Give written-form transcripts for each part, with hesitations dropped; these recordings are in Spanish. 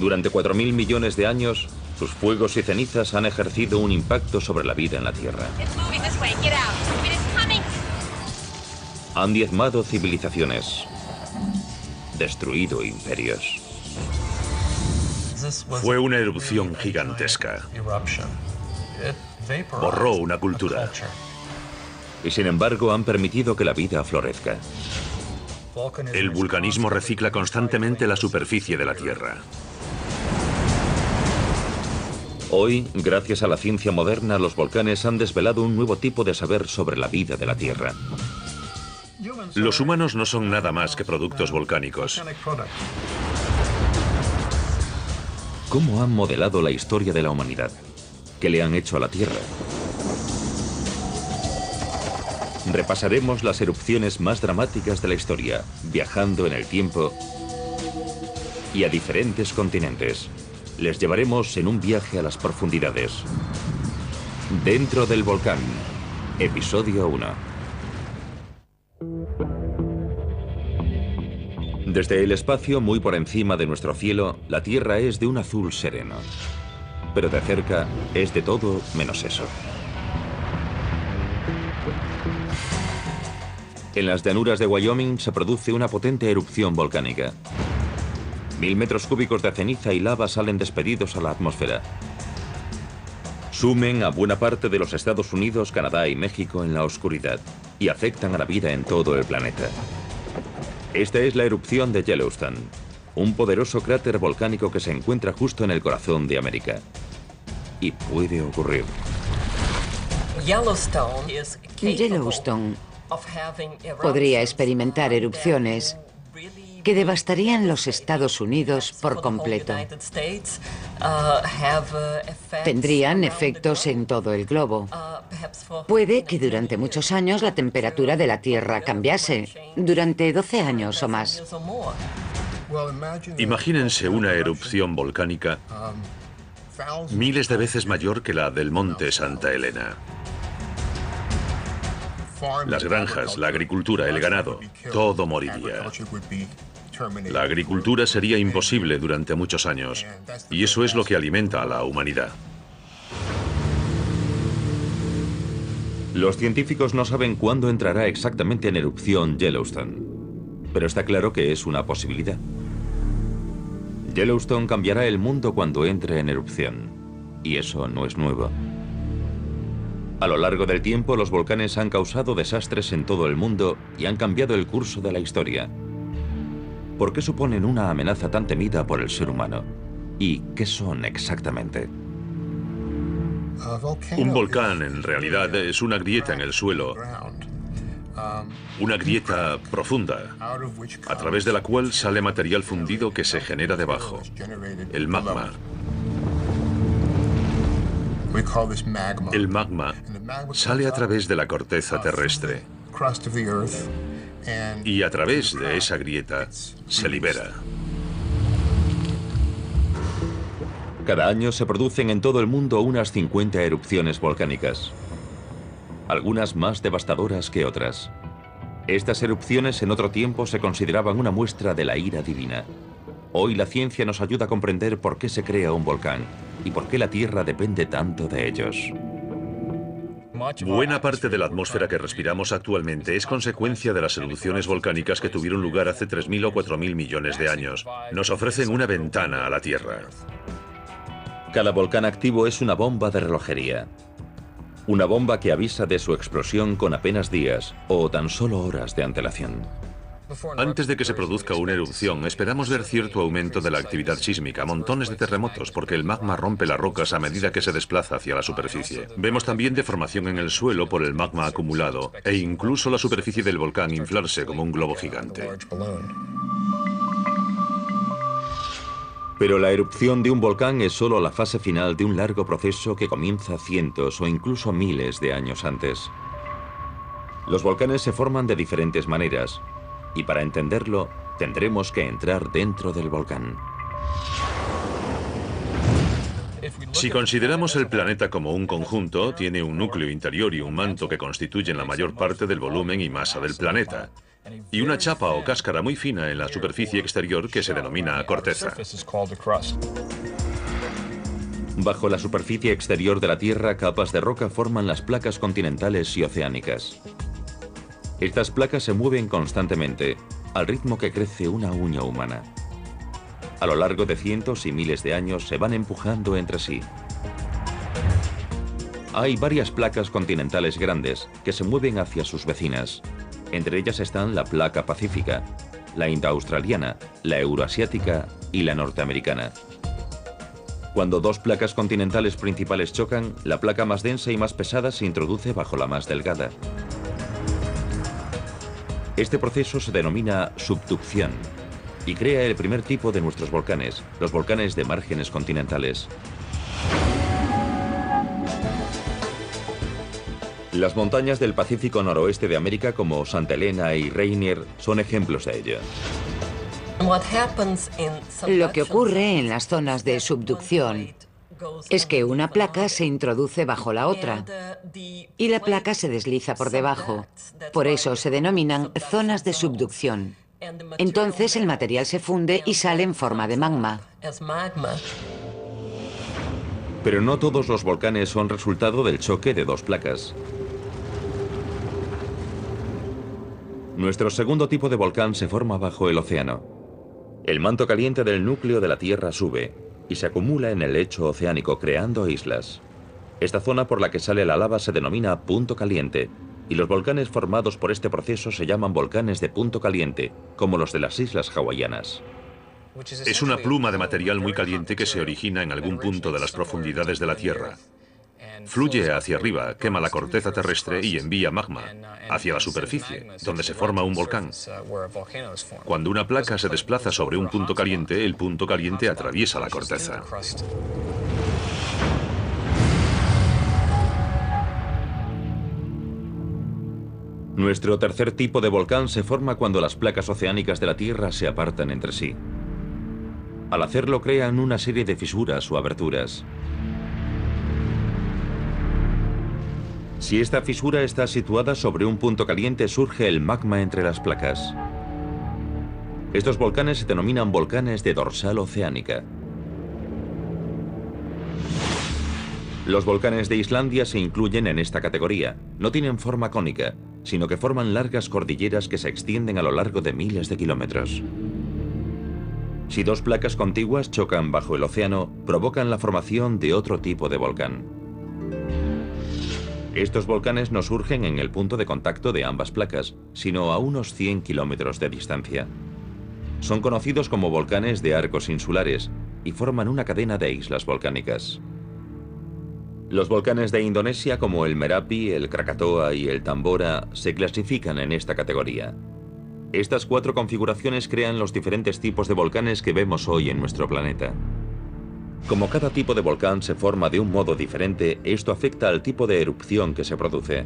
Durante 4.000 millones de años, sus fuegos y cenizas han ejercido un impacto sobre la vida en la Tierra. Han diezmado civilizaciones, destruido imperios. Fue una erupción gigantesca. Borró una cultura. Y sin embargo han permitido que la vida florezca. El vulcanismo recicla constantemente la superficie de la Tierra. Hoy, gracias a la ciencia moderna, los volcanes han desvelado un nuevo tipo de saber sobre la vida de la Tierra. Los humanos no son nada más que productos volcánicos. ¿Cómo han modelado la historia de la humanidad? ¿Qué le han hecho a la Tierra? Repasaremos las erupciones más dramáticas de la historia, viajando en el tiempo y a diferentes continentes. Les llevaremos en un viaje a las profundidades. Dentro del volcán, episodio 1. Desde el espacio, muy por encima de nuestro cielo, la Tierra es de un azul sereno. Pero de cerca es de todo menos eso. En las llanuras de Wyoming se produce una potente erupción volcánica. 1000 metros cúbicos de ceniza y lava salen despedidos a la atmósfera. Sumen a buena parte de los Estados Unidos, Canadá y México en la oscuridad y afectan a la vida en todo el planeta. Esta es la erupción de Yellowstone, un poderoso cráter volcánico que se encuentra justo en el corazón de América. Y puede ocurrir. Yellowstone podría experimentar erupciones que devastarían los Estados Unidos por completo. Tendrían efectos en todo el globo. Puede que durante muchos años la temperatura de la Tierra cambiase, durante 12 años o más. Imagínense una erupción volcánica miles de veces mayor que la del monte Santa Elena. Las granjas, la agricultura, el ganado, todo moriría. La agricultura sería imposible durante muchos años, y eso es lo que alimenta a la humanidad. Los científicos no saben cuándo entrará exactamente en erupción Yellowstone, pero está claro que es una posibilidad. Yellowstone cambiará el mundo cuando entre en erupción, y eso no es nuevo. A lo largo del tiempo, los volcanes han causado desastres en todo el mundo y han cambiado el curso de la historia. ¿Por qué suponen una amenaza tan temida por el ser humano? ¿Y qué son exactamente? Un volcán, en realidad, es una grieta en el suelo, una grieta profunda, a través de la cual sale material fundido que se genera debajo, el magma. El magma sale a través de la corteza terrestre y a través de esa grieta se libera. Cada año se producen en todo el mundo unas 50 erupciones volcánicas, algunas más devastadoras que otras. Estas erupciones en otro tiempo se consideraban una muestra de la ira divina. Hoy la ciencia nos ayuda a comprender por qué se crea un volcán y por qué la Tierra depende tanto de ellos. Buena parte de la atmósfera que respiramos actualmente es consecuencia de las erupciones volcánicas que tuvieron lugar hace 3.000 o 4.000 millones de años. Nos ofrecen una ventana a la Tierra. Cada volcán activo es una bomba de relojería. Una bomba que avisa de su explosión con apenas días o tan solo horas de antelación. Antes de que se produzca una erupción, esperamos ver cierto aumento de la actividad sísmica, montones de terremotos, porque el magma rompe las rocas a medida que se desplaza hacia la superficie. Vemos también deformación en el suelo por el magma acumulado, e incluso la superficie del volcán inflarse como un globo gigante. Pero la erupción de un volcán es solo la fase final de un largo proceso que comienza cientos o incluso miles de años antes. Los volcanes se forman de diferentes maneras, y para entenderlo, tendremos que entrar dentro del volcán. Si consideramos el planeta como un conjunto, tiene un núcleo interior y un manto que constituyen la mayor parte del volumen y masa del planeta. y una chapa o cáscara muy fina en la superficie exterior que se denomina corteza. Bajo la superficie exterior de la Tierra, capas de roca forman las placas continentales y oceánicas. Estas placas se mueven constantemente, al ritmo que crece una uña humana. A lo largo de cientos y miles de años se van empujando entre sí. Hay varias placas continentales grandes que se mueven hacia sus vecinas. Entre ellas están la placa pacífica, la indoaustraliana, la euroasiática y la norteamericana. Cuando dos placas continentales principales chocan, la placa más densa y más pesada se introduce bajo la más delgada. Este proceso se denomina subducción y crea el primer tipo de nuestros volcanes, los volcanes de márgenes continentales. Las montañas del Pacífico noroeste de América, como Santa Elena y Rainier, son ejemplos de ello. Lo que ocurre en las zonas de subducción es que una placa se introduce bajo la otra y la placa se desliza por debajo. Por eso se denominan zonas de subducción. Entonces el material se funde y sale en forma de magma. Pero no todos los volcanes son resultado del choque de dos placas. Nuestro segundo tipo de volcán se forma bajo el océano. El manto caliente del núcleo de la Tierra sube y se acumula en el lecho oceánico, creando islas. Esta zona por la que sale la lava se denomina punto caliente, y los volcanes formados por este proceso se llaman volcanes de punto caliente, como los de las islas hawaianas. Es una pluma de material muy caliente que se origina en algún punto de las profundidades de la Tierra. Fluye hacia arriba, quema la corteza terrestre y envía magma hacia la superficie, donde se forma un volcán. Cuando una placa se desplaza sobre un punto caliente, el punto caliente atraviesa la corteza. Nuestro tercer tipo de volcán se forma cuando las placas oceánicas de la Tierra se apartan entre sí. Al hacerlo crean una serie de fisuras o aberturas. Si esta fisura está situada sobre un punto caliente, surge el magma entre las placas. Estos volcanes se denominan volcanes de dorsal oceánica. Los volcanes de Islandia se incluyen en esta categoría. No tienen forma cónica, sino que forman largas cordilleras que se extienden a lo largo de miles de kilómetros. Si dos placas contiguas chocan bajo el océano, provocan la formación de otro tipo de volcán. Estos volcanes no surgen en el punto de contacto de ambas placas, sino a unos 100 kilómetros de distancia. Son conocidos como volcanes de arcos insulares y forman una cadena de islas volcánicas. Los volcanes de Indonesia, como el Merapi, el Krakatoa y el Tambora, se clasifican en esta categoría. Estas cuatro configuraciones crean los diferentes tipos de volcanes que vemos hoy en nuestro planeta. Como cada tipo de volcán se forma de un modo diferente, esto afecta al tipo de erupción que se produce.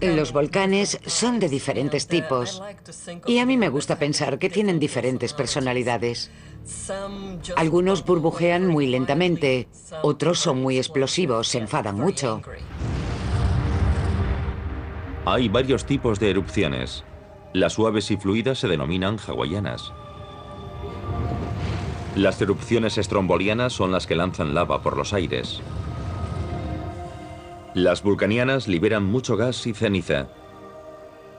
Los volcanes son de diferentes tipos y a mí me gusta pensar que tienen diferentes personalidades. Algunos burbujean muy lentamente, otros son muy explosivos, se enfadan mucho. Hay varios tipos de erupciones. Las suaves y fluidas se denominan hawaianas. Las erupciones estrombolianas son las que lanzan lava por los aires. Las vulcanianas liberan mucho gas y ceniza.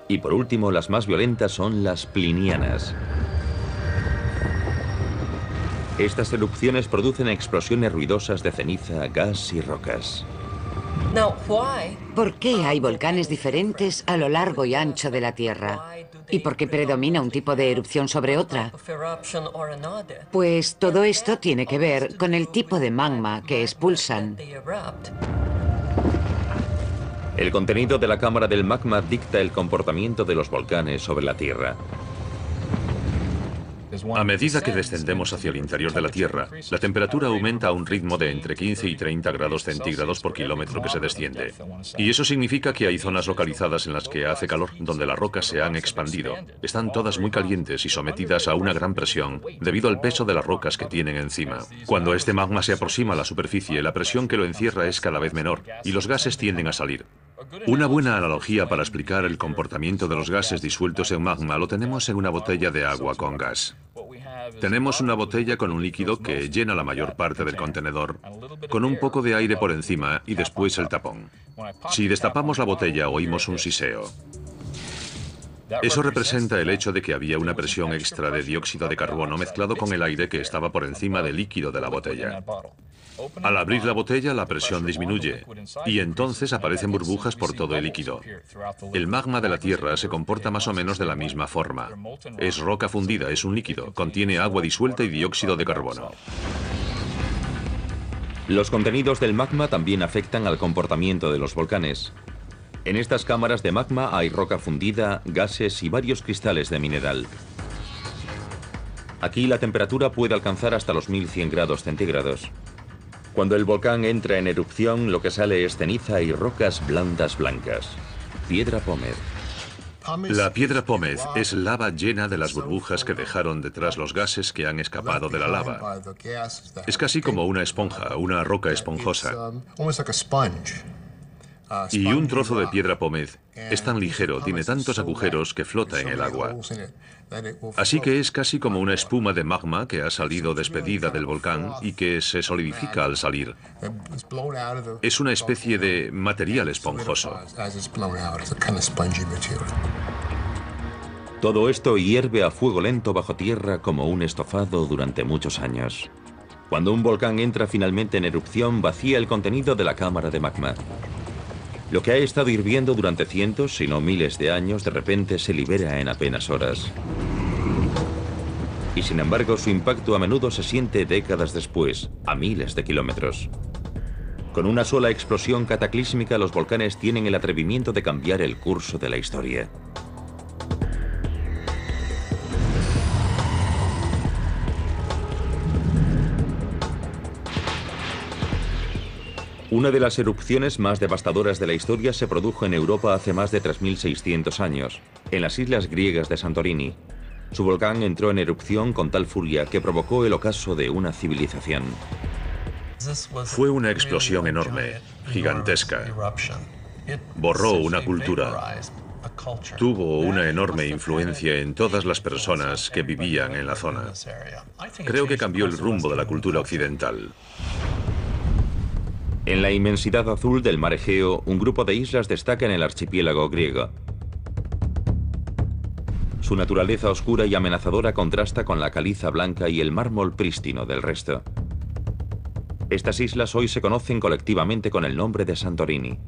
Y por último, las más violentas son las plinianas. Estas erupciones producen explosiones ruidosas de ceniza, gas y rocas. ¿Por qué hay volcanes diferentes a lo largo y ancho de la Tierra? ¿Y por qué predomina un tipo de erupción sobre otra? Pues todo esto tiene que ver con el tipo de magma que expulsan. El contenido de la cámara del magma dicta el comportamiento de los volcanes sobre la Tierra. A medida que descendemos hacia el interior de la Tierra, la temperatura aumenta a un ritmo de entre 15 y 30 grados centígrados por kilómetro que se desciende. Y eso significa que hay zonas localizadas en las que hace calor, donde las rocas se han expandido. Están todas muy calientes y sometidas a una gran presión, debido al peso de las rocas que tienen encima. Cuando este magma se aproxima a la superficie, la presión que lo encierra es cada vez menor, y los gases tienden a salir. Una buena analogía para explicar el comportamiento de los gases disueltos en magma lo tenemos en una botella de agua con gas. Tenemos una botella con un líquido que llena la mayor parte del contenedor, con un poco de aire por encima y después el tapón. Si destapamos la botella, oímos un siseo. Eso representa el hecho de que había una presión extra de dióxido de carbono mezclado con el aire que estaba por encima del líquido de la botella. Al abrir la botella, la presión disminuye y entonces aparecen burbujas por todo el líquido. El magma de la Tierra se comporta más o menos de la misma forma. Es roca fundida, es un líquido, contiene agua disuelta y dióxido de carbono. Los contenidos del magma también afectan al comportamiento de los volcanes. En estas cámaras de magma hay roca fundida, gases y varios cristales de mineral. Aquí la temperatura puede alcanzar hasta los 1100 grados centígrados. Cuando el volcán entra en erupción, lo que sale es ceniza y rocas blandas blancas. Piedra pómez. La piedra pómez es lava llena de las burbujas que dejaron detrás los gases que han escapado de la lava. Es casi como una esponja, una roca esponjosa. Y un trozo de piedra pómez es tan ligero, tiene tantos agujeros que flota en el agua. Así que es casi como una espuma de magma que ha salido despedida del volcán y que se solidifica al salir. Es una especie de material esponjoso. Todo esto hierve a fuego lento bajo tierra como un estofado durante muchos años. Cuando un volcán entra finalmente en erupción, vacía el contenido de la cámara de magma. Lo que ha estado hirviendo durante cientos, si no miles de años, de repente se libera en apenas horas. Y sin embargo, su impacto a menudo se siente décadas después, a miles de kilómetros. Con una sola explosión cataclísmica, los volcanes tienen el atrevimiento de cambiar el curso de la historia. Una de las erupciones más devastadoras de la historia se produjo en Europa hace más de 3600 años, en las islas griegas de Santorini. Su volcán entró en erupción con tal furia que provocó el ocaso de una civilización. Fue una explosión enorme, gigantesca. Borró una cultura. Tuvo una enorme influencia en todas las personas que vivían en la zona. Creo que cambió el rumbo de la cultura occidental. En la inmensidad azul del mar Egeo, un grupo de islas destaca en el archipiélago griego. Su naturaleza oscura y amenazadora contrasta con la caliza blanca y el mármol prístino del resto. Estas islas hoy se conocen colectivamente con el nombre de Santorini.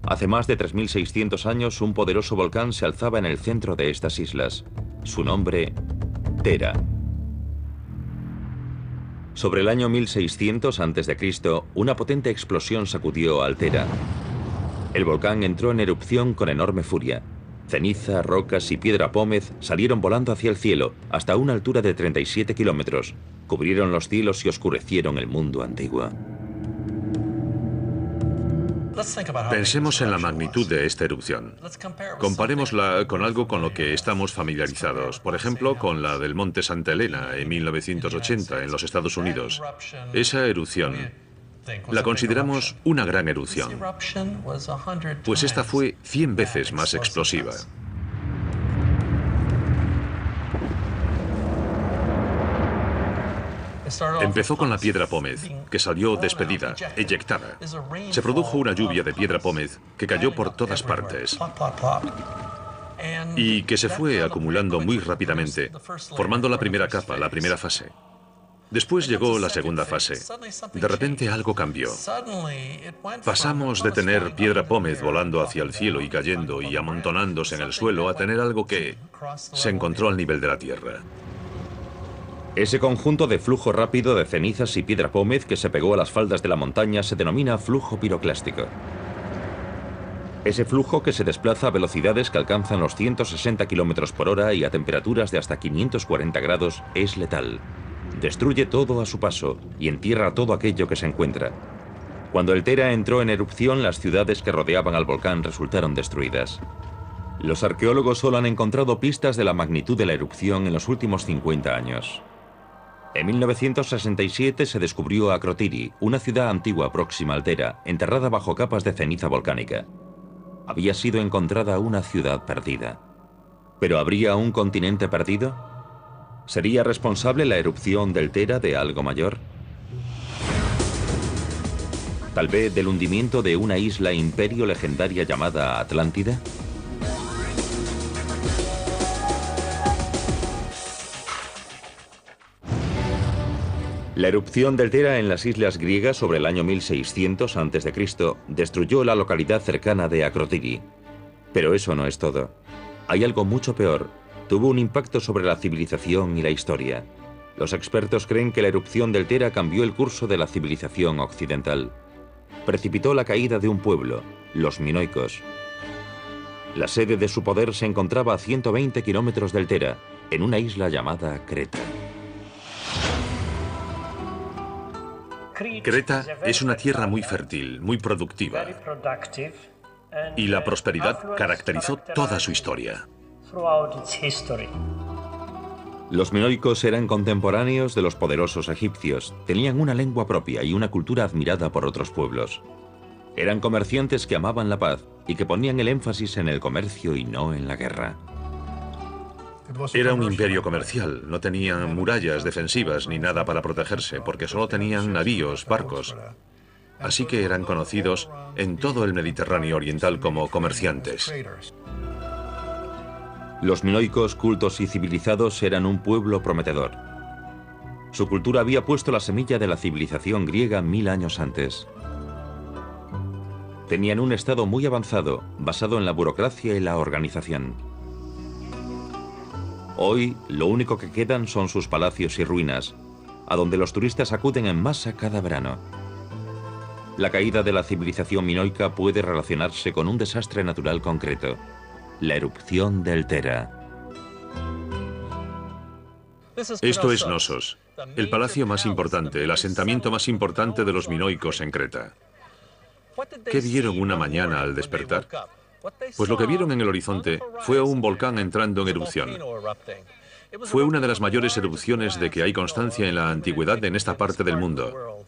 Hace más de 3600 años, un poderoso volcán se alzaba en el centro de estas islas. Su nombre, Thera. Sobre el año 1600 a.C., una potente explosión sacudió a Thera. El volcán entró en erupción con enorme furia. Ceniza, rocas y piedra pómez salieron volando hacia el cielo hasta una altura de 37 kilómetros. Cubrieron los cielos y oscurecieron el mundo antiguo. Pensemos en la magnitud de esta erupción. Comparémosla con algo con lo que estamos familiarizados, por ejemplo, con la del Monte Santa Elena en 1980 en los Estados Unidos. Esa erupción la consideramos una gran erupción, pues esta fue 100 veces más explosiva. Empezó con la piedra pómez, que salió despedida, eyectada. Se produjo una lluvia de piedra pómez que cayó por todas partes y que se fue acumulando muy rápidamente, formando la primera capa, la primera fase. Después llegó la segunda fase. De repente algo cambió. Pasamos de tener piedra pómez volando hacia el cielo y cayendo y amontonándose en el suelo a tener algo que se encontró al nivel de la tierra. Ese conjunto de flujo rápido de cenizas y piedra pómez que se pegó a las faldas de la montaña se denomina flujo piroclástico. Ese flujo, que se desplaza a velocidades que alcanzan los 160 km por hora y a temperaturas de hasta 540 grados, es letal. Destruye todo a su paso y entierra todo aquello que se encuentra. Cuando el Thera entró en erupción, las ciudades que rodeaban al volcán resultaron destruidas. Los arqueólogos solo han encontrado pistas de la magnitud de la erupción en los últimos 50 años. En 1967 se descubrió Akrotiri, una ciudad antigua próxima al Tera, enterrada bajo capas de ceniza volcánica. Había sido encontrada una ciudad perdida. ¿Pero habría un continente perdido? ¿Sería responsable la erupción del Tera de algo mayor? ¿Tal vez del hundimiento de una isla imperio legendaria llamada Atlántida? La erupción del Tera en las islas griegas sobre el año 1600 a.C. destruyó la localidad cercana de Akrotiri. Pero eso no es todo. Hay algo mucho peor. Tuvo un impacto sobre la civilización y la historia. Los expertos creen que la erupción del Tera cambió el curso de la civilización occidental. Precipitó la caída de un pueblo, los minoicos. La sede de su poder se encontraba a 120 kilómetros del Tera, en una isla llamada Creta. Creta es una tierra muy fértil, muy productiva, y la prosperidad caracterizó toda su historia. Los minoicos eran contemporáneos de los poderosos egipcios, tenían una lengua propia y una cultura admirada por otros pueblos. Eran comerciantes que amaban la paz y que ponían el énfasis en el comercio y no en la guerra. Era un imperio comercial, no tenían murallas defensivas ni nada para protegerse, porque solo tenían navíos, barcos. Así que eran conocidos en todo el Mediterráneo oriental como comerciantes. Los minoicos, cultos y civilizados, eran un pueblo prometedor. Su cultura había puesto la semilla de la civilización griega 1000 años antes. Tenían un estado muy avanzado, basado en la burocracia y la organización. Hoy, lo único que quedan son sus palacios y ruinas, a donde los turistas acuden en masa cada verano. La caída de la civilización minoica puede relacionarse con un desastre natural concreto, la erupción del Tera. Esto es Knossos, el palacio más importante, el asentamiento más importante de los minoicos en Creta. ¿Qué vieron una mañana al despertar? Pues lo que vieron en el horizonte fue un volcán entrando en erupción. Fue una de las mayores erupciones de que hay constancia en la antigüedad en esta parte del mundo.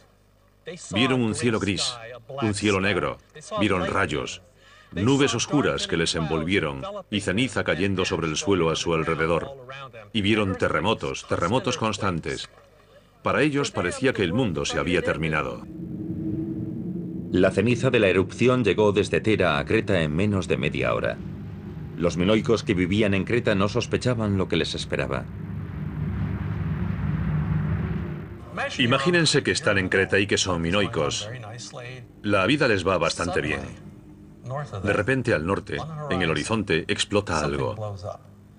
Vieron un cielo gris, un cielo negro, vieron rayos, nubes oscuras que les envolvieron y ceniza cayendo sobre el suelo a su alrededor. Y vieron terremotos, terremotos constantes. Para ellos parecía que el mundo se había terminado. La ceniza de la erupción llegó desde Tera a Creta en menos de media hora. Los minoicos que vivían en Creta no sospechaban lo que les esperaba. Imagínense que están en Creta y que son minoicos. La vida les va bastante bien. De repente al norte, en el horizonte, explota algo.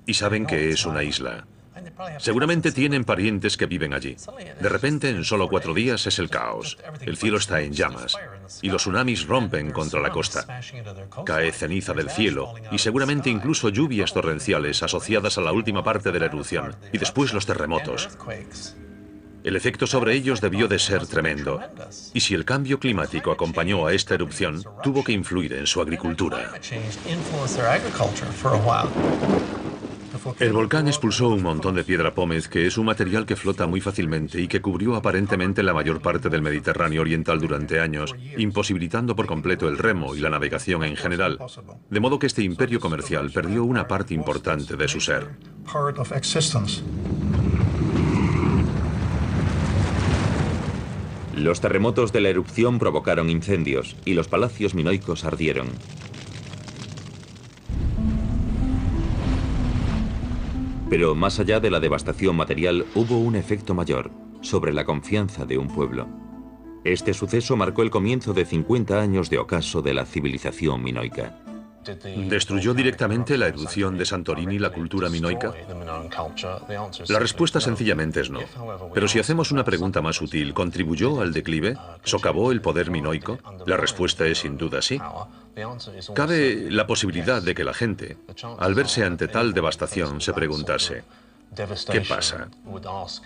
Y saben que es una isla. Seguramente tienen parientes que viven allí. De repente, en solo 4 días es el caos. El cielo está en llamas y los tsunamis rompen contra la costa. Cae ceniza del cielo y seguramente incluso lluvias torrenciales asociadas a la última parte de la erupción y después los terremotos. El efecto sobre ellos debió de ser tremendo. Y si el cambio climático acompañó a esta erupción, tuvo que influir en su agricultura. El volcán expulsó un montón de piedra pómez, que es un material que flota muy fácilmente y que cubrió aparentemente la mayor parte del Mediterráneo oriental durante años, imposibilitando por completo el remo y la navegación en general, de modo que este imperio comercial perdió una parte importante de su ser. Los terremotos de la erupción provocaron incendios y los palacios minoicos ardieron. Pero más allá de la devastación material, hubo un efecto mayor sobre la confianza de un pueblo. Este suceso marcó el comienzo de 50 años de ocaso de la civilización minoica. ¿Destruyó directamente la erupción de Santorini la cultura minoica? La respuesta sencillamente es no. Pero si hacemos una pregunta más sutil, ¿contribuyó al declive? ¿Socavó el poder minoico? La respuesta es sin duda sí. Cabe la posibilidad de que la gente, al verse ante tal devastación, se preguntase: ¿qué pasa?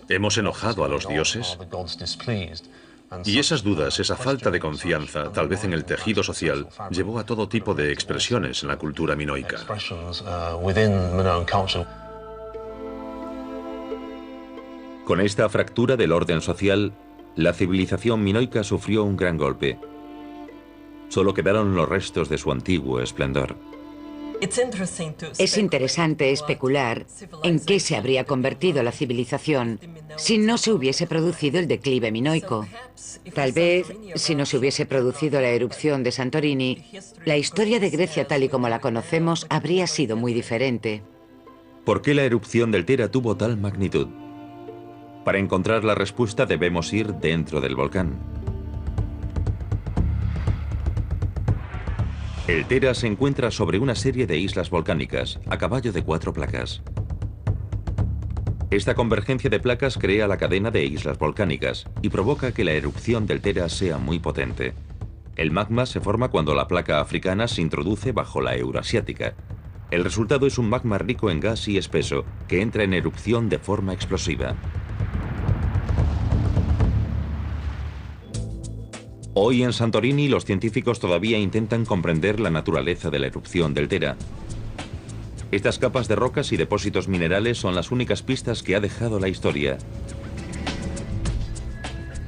¿Hemos enojado a los dioses? Y esas dudas, esa falta de confianza, tal vez en el tejido social, llevó a todo tipo de expresiones en la cultura minoica. Con esta fractura del orden social, la civilización minoica sufrió un gran golpe. Solo quedaron los restos de su antiguo esplendor. Es interesante especular en qué se habría convertido la civilización si no se hubiese producido el declive minoico. Tal vez, si no se hubiese producido la erupción de Santorini, la historia de Grecia tal y como la conocemos habría sido muy diferente. ¿Por qué la erupción del Tera tuvo tal magnitud? Para encontrar la respuesta debemos ir dentro del volcán. El Tera se encuentra sobre una serie de islas volcánicas, a caballo de 4 placas. Esta convergencia de placas crea la cadena de islas volcánicas y provoca que la erupción del Tera sea muy potente. El magma se forma cuando la placa africana se introduce bajo la euroasiática. El resultado es un magma rico en gas y espeso, que entra en erupción de forma explosiva. Hoy en Santorini los científicos todavía intentan comprender la naturaleza de la erupción del Tera. Estas capas de rocas y depósitos minerales son las únicas pistas que ha dejado la historia.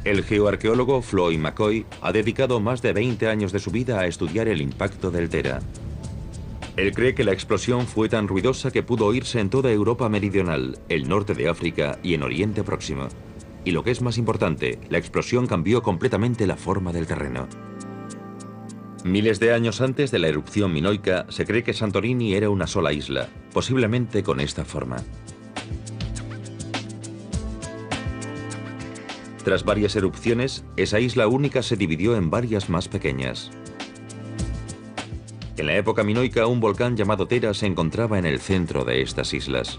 El geoarqueólogo Floyd McCoy ha dedicado más de 20 años de su vida a estudiar el impacto del Tera. Él cree que la explosión fue tan ruidosa que pudo oírse en toda Europa meridional, el norte de África y en Oriente Próximo. Y lo que es más importante, la explosión cambió completamente la forma del terreno. Miles de años antes de la erupción minoica, se cree que Santorini era una sola isla, posiblemente con esta forma. Tras varias erupciones, esa isla única se dividió en varias más pequeñas. En la época minoica, un volcán llamado Tera se encontraba en el centro de estas islas.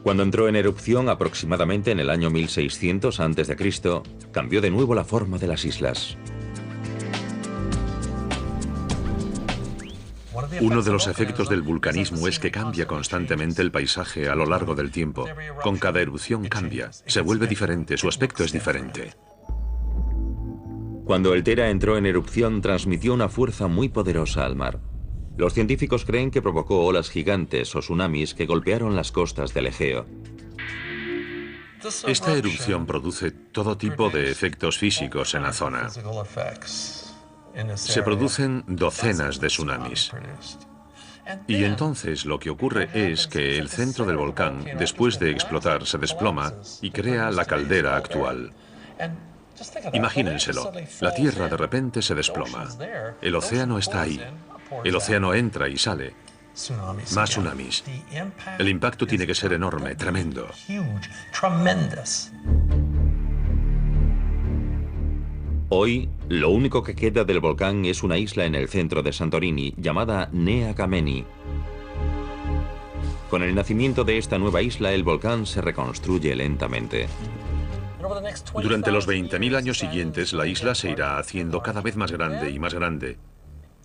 Cuando entró en erupción aproximadamente en el año 1600 a.C., cambió de nuevo la forma de las islas. Uno de los efectos del vulcanismo es que cambia constantemente el paisaje a lo largo del tiempo. Con cada erupción cambia, se vuelve diferente, su aspecto es diferente. Cuando el Tera entró en erupción, transmitió una fuerza muy poderosa al mar. Los científicos creen que provocó olas gigantes o tsunamis que golpearon las costas del Egeo. Esta erupción produce todo tipo de efectos físicos en la zona. Se producen docenas de tsunamis. Y entonces lo que ocurre es que el centro del volcán, después de explotar, se desploma y crea la caldera actual. Imagínenselo, la Tierra de repente se desploma. El océano está ahí. El océano entra y sale. Más tsunamis. El impacto tiene que ser enorme, tremendo. Hoy, lo único que queda del volcán es una isla en el centro de Santorini, llamada Nea Kameni. Con el nacimiento de esta nueva isla, el volcán se reconstruye lentamente. Durante los 20.000 años siguientes, la isla se irá haciendo cada vez más grande y más grande.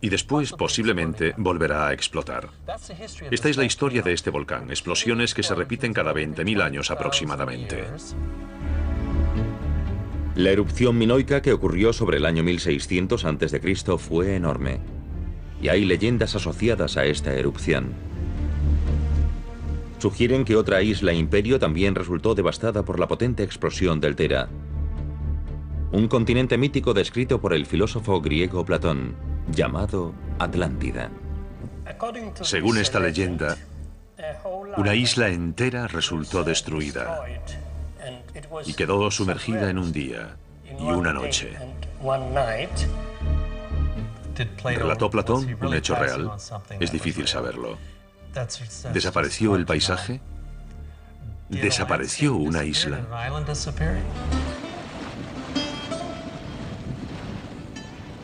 Y después, posiblemente, volverá a explotar. Esta es la historia de este volcán, explosiones que se repiten cada 20.000 años aproximadamente. La erupción minoica que ocurrió sobre el año 1600 a.C. fue enorme. Y hay leyendas asociadas a esta erupción. Sugieren que otra isla imperio también resultó devastada por la potente explosión del Tera. Un continente mítico descrito por el filósofo griego Platón, llamado Atlántida. Según esta leyenda, una isla entera resultó destruida y quedó sumergida en un día y una noche. ¿Relató Platón un hecho real? Es difícil saberlo. ¿Desapareció el paisaje? ¿Desapareció una isla?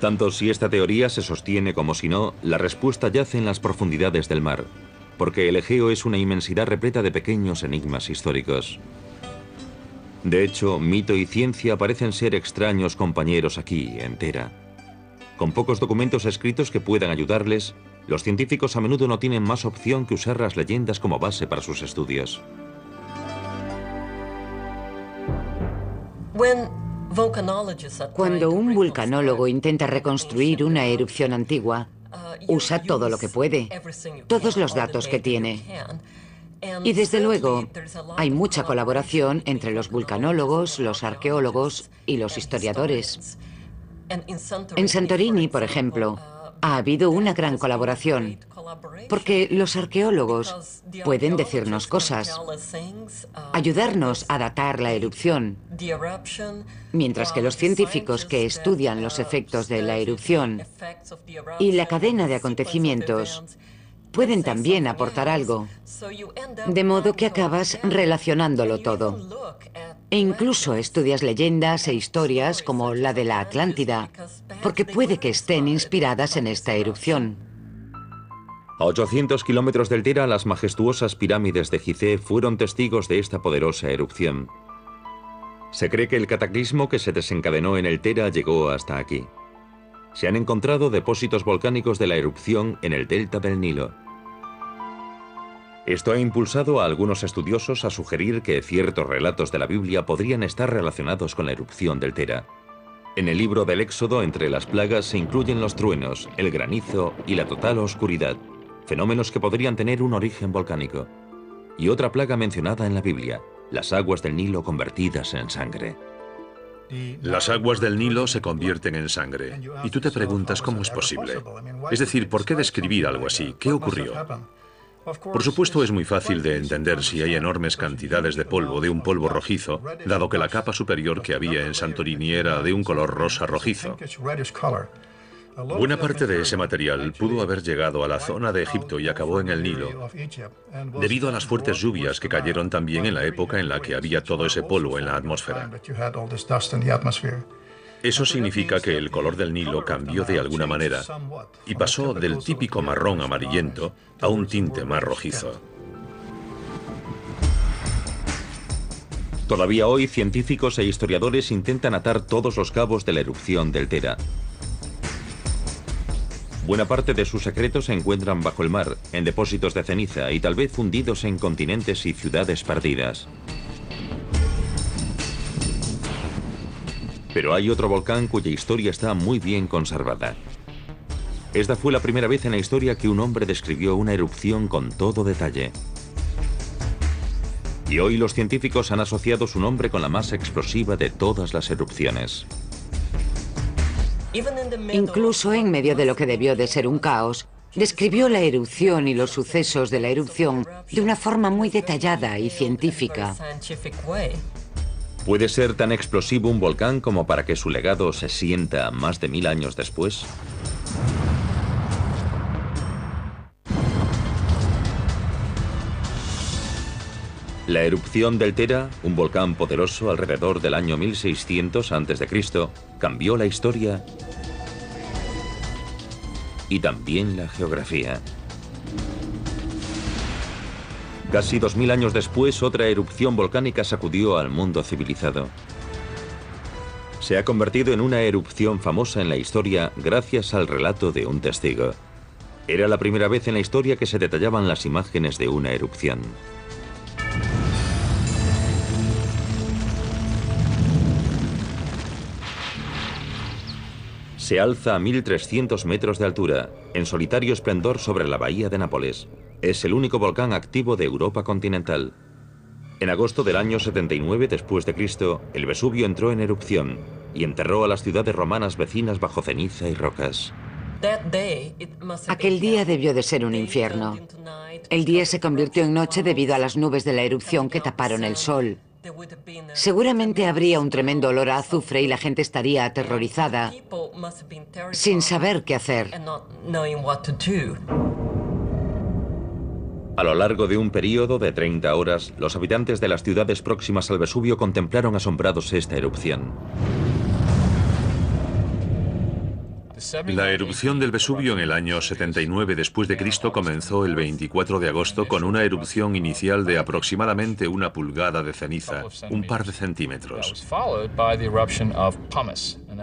Tanto si esta teoría se sostiene como si no, la respuesta yace en las profundidades del mar, porque el Egeo es una inmensidad repleta de pequeños enigmas históricos. De hecho, mito y ciencia parecen ser extraños compañeros aquí, en Tera. Con pocos documentos escritos que puedan ayudarles, los científicos a menudo no tienen más opción que usar las leyendas como base para sus estudios. Cuando un vulcanólogo intenta reconstruir una erupción antigua, usa todo lo que puede, todos los datos que tiene. Y desde luego, hay mucha colaboración entre los vulcanólogos, los arqueólogos y los historiadores. En Santorini, por ejemplo, ha habido una gran colaboración, porque los arqueólogos pueden decirnos cosas, ayudarnos a datar la erupción, mientras que los científicos que estudian los efectos de la erupción y la cadena de acontecimientos pueden también aportar algo, de modo que acabas relacionándolo todo. E incluso estudias leyendas e historias como la de la Atlántida, porque puede que estén inspiradas en esta erupción. A 800 kilómetros del Tera, las majestuosas pirámides de Gizeh fueron testigos de esta poderosa erupción. Se cree que el cataclismo que se desencadenó en el Tera llegó hasta aquí. Se han encontrado depósitos volcánicos de la erupción en el delta del Nilo. Esto ha impulsado a algunos estudiosos a sugerir que ciertos relatos de la Biblia podrían estar relacionados con la erupción del Tera. En el libro del Éxodo, entre las plagas se incluyen los truenos, el granizo y la total oscuridad, fenómenos que podrían tener un origen volcánico. Y otra plaga mencionada en la Biblia, las aguas del Nilo convertidas en sangre. Las aguas del Nilo se convierten en sangre. Y tú te preguntas cómo es posible. Es decir, ¿por qué describir algo así? ¿Qué ocurrió? Por supuesto, es muy fácil de entender si hay enormes cantidades de un polvo rojizo, dado que la capa superior que había en Santorini era de un color rosa rojizo. Buena parte de ese material pudo haber llegado a la zona de Egipto y acabó en el Nilo, debido a las fuertes lluvias que cayeron también en la época en la que había todo ese polvo en la atmósfera. Eso significa que el color del Nilo cambió de alguna manera y pasó del típico marrón amarillento a un tinte más rojizo. Todavía hoy, científicos e historiadores intentan atar todos los cabos de la erupción del Tera. Buena parte de sus secretos se encuentran bajo el mar, en depósitos de ceniza y tal vez fundidos en continentes y ciudades perdidas. Pero hay otro volcán cuya historia está muy bien conservada. Esta fue la primera vez en la historia que un hombre describió una erupción con todo detalle. Y hoy los científicos han asociado su nombre con la más explosiva de todas las erupciones. Incluso en medio de lo que debió de ser un caos, describió la erupción y los sucesos de la erupción de una forma muy detallada y científica. ¿Puede ser tan explosivo un volcán como para que su legado se sienta más de 1000 años después? La erupción del Tera, un volcán poderoso alrededor del año 1600 a.C., cambió la historia y también la geografía. Casi 2000 años después, otra erupción volcánica sacudió al mundo civilizado. Se ha convertido en una erupción famosa en la historia gracias al relato de un testigo. Era la primera vez en la historia que se detallaban las imágenes de una erupción. Se alza a 1300 metros de altura, en solitario esplendor sobre la bahía de Nápoles. Es el único volcán activo de Europa continental. En agosto del año 79 después de Cristo, el Vesubio entró en erupción y enterró a las ciudades romanas vecinas bajo ceniza y rocas. Aquel día debió de ser un infierno. El día se convirtió en noche debido a las nubes de la erupción que taparon el sol. Seguramente habría un tremendo olor a azufre y la gente estaría aterrorizada, sin saber qué hacer. A lo largo de un periodo de 30 horas, los habitantes de las ciudades próximas al Vesubio contemplaron asombrados esta erupción. La erupción del Vesubio en el año 79 después de Cristo comenzó el 24 de agosto con una erupción inicial de aproximadamente 1 pulgada de ceniza, un par de centímetros.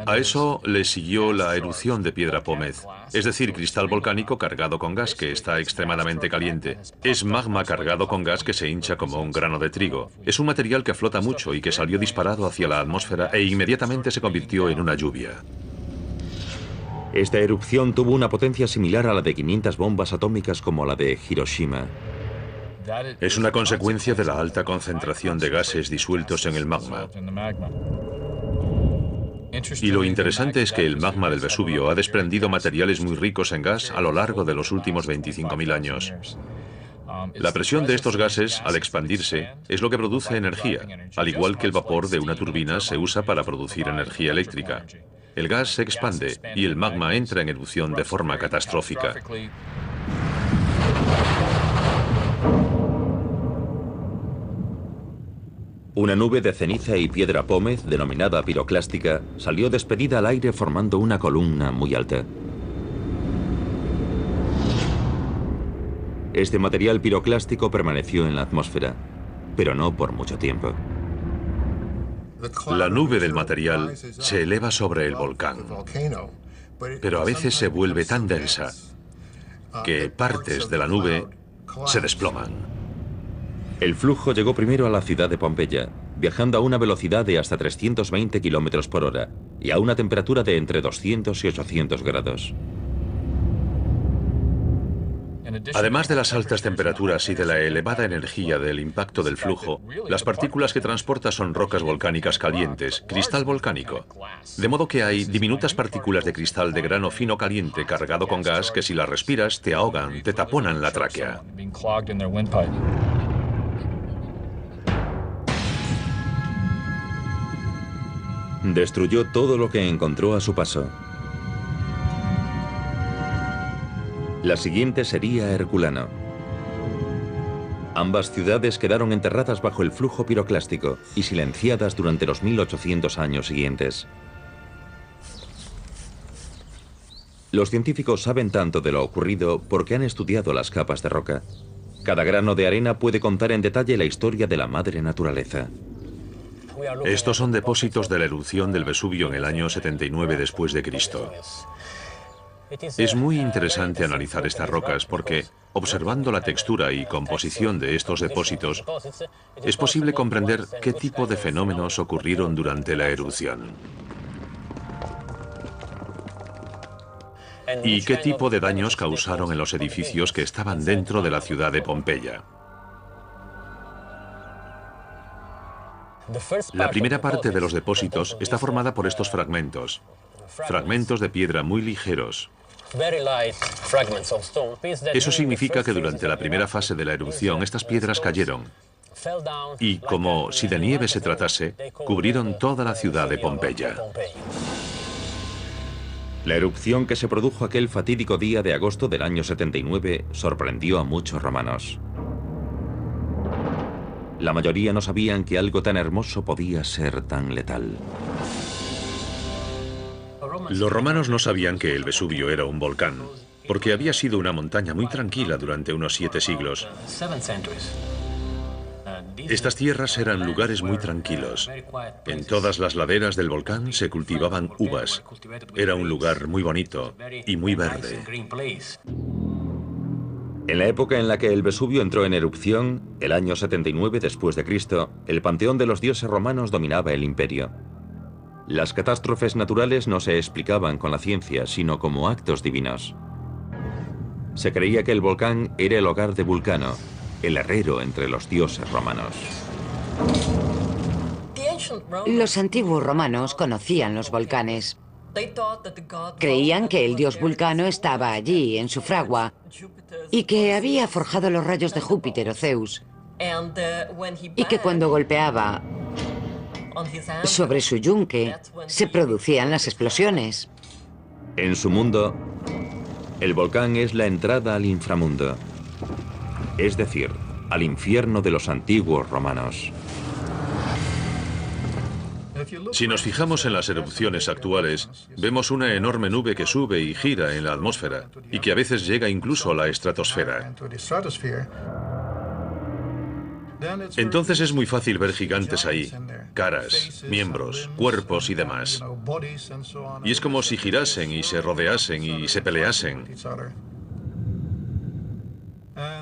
A eso le siguió la erupción de piedra pómez, es decir, cristal volcánico cargado con gas que está extremadamente caliente. Es magma cargado con gas que se hincha como un grano de trigo. Es un material que flota mucho y que salió disparado hacia la atmósfera e inmediatamente se convirtió en una lluvia. Esta erupción tuvo una potencia similar a la de 500 bombas atómicas como la de Hiroshima. Es una consecuencia de la alta concentración de gases disueltos en el magma. Y lo interesante es que el magma del Vesubio ha desprendido materiales muy ricos en gas a lo largo de los últimos 25.000 años. La presión de estos gases, al expandirse, es lo que produce energía, al igual que el vapor de una turbina se usa para producir energía eléctrica. El gas se expande y el magma entra en erupción de forma catastrófica. Una nube de ceniza y piedra pómez, denominada piroclástica, salió despedida al aire formando una columna muy alta. Este material piroclástico permaneció en la atmósfera, pero no por mucho tiempo. La nube del material se eleva sobre el volcán, pero a veces se vuelve tan densa que partes de la nube se desploman. El flujo llegó primero a la ciudad de Pompeya, viajando a una velocidad de hasta 320 km por hora y a una temperatura de entre 200 y 800 grados. Además de las altas temperaturas y de la elevada energía del impacto del flujo, las partículas que transporta son rocas volcánicas calientes, cristal volcánico. De modo que hay diminutas partículas de cristal de grano fino caliente cargado con gas que si las respiras te ahogan, te taponan la tráquea. Destruyó todo lo que encontró a su paso. La siguiente sería Herculano. Ambas ciudades quedaron enterradas bajo el flujo piroclástico y silenciadas durante los 1800 años siguientes. Los científicos saben tanto de lo ocurrido porque han estudiado las capas de roca. Cada grano de arena puede contar en detalle la historia de la madre naturaleza. Estos son depósitos de la erupción del Vesubio en el año 79 después de Cristo. Es muy interesante analizar estas rocas porque, observando la textura y composición de estos depósitos, es posible comprender qué tipo de fenómenos ocurrieron durante la erupción. Y qué tipo de daños causaron en los edificios que estaban dentro de la ciudad de Pompeya. La primera parte de los depósitos está formada por estos fragmentos de piedra muy ligeros. Eso significa que durante la primera fase de la erupción estas piedras cayeron y, como si de nieve se tratase, cubrieron toda la ciudad de Pompeya. La erupción que se produjo aquel fatídico día de agosto del año 79 sorprendió a muchos romanos. La mayoría no sabían que algo tan hermoso podía ser tan letal. Los romanos no sabían que el Vesubio era un volcán, porque había sido una montaña muy tranquila durante unos 7 siglos. Estas tierras eran lugares muy tranquilos. En todas las laderas del volcán se cultivaban uvas. Era un lugar muy bonito y muy verde. En la época en la que el Vesubio entró en erupción, el año 79 después de Cristo, el panteón de los dioses romanos dominaba el imperio. Las catástrofes naturales no se explicaban con la ciencia, sino como actos divinos. Se creía que el volcán era el hogar de Vulcano, el herrero entre los dioses romanos. Los antiguos romanos conocían los volcanes. Creían que el dios Vulcano estaba allí, en su fragua, y que había forjado los rayos de Júpiter o Zeus, y que cuando golpeaba sobre su yunque se producían las explosiones. En su mundo, el volcán es la entrada al inframundo, es decir, al infierno de los antiguos romanos. Si nos fijamos en las erupciones actuales, vemos una enorme nube que sube y gira en la atmósfera y que a veces llega incluso a la estratosfera. Entonces es muy fácil ver gigantes ahí, caras, miembros, cuerpos y demás. Y es como si girasen y se rodeasen y se peleasen.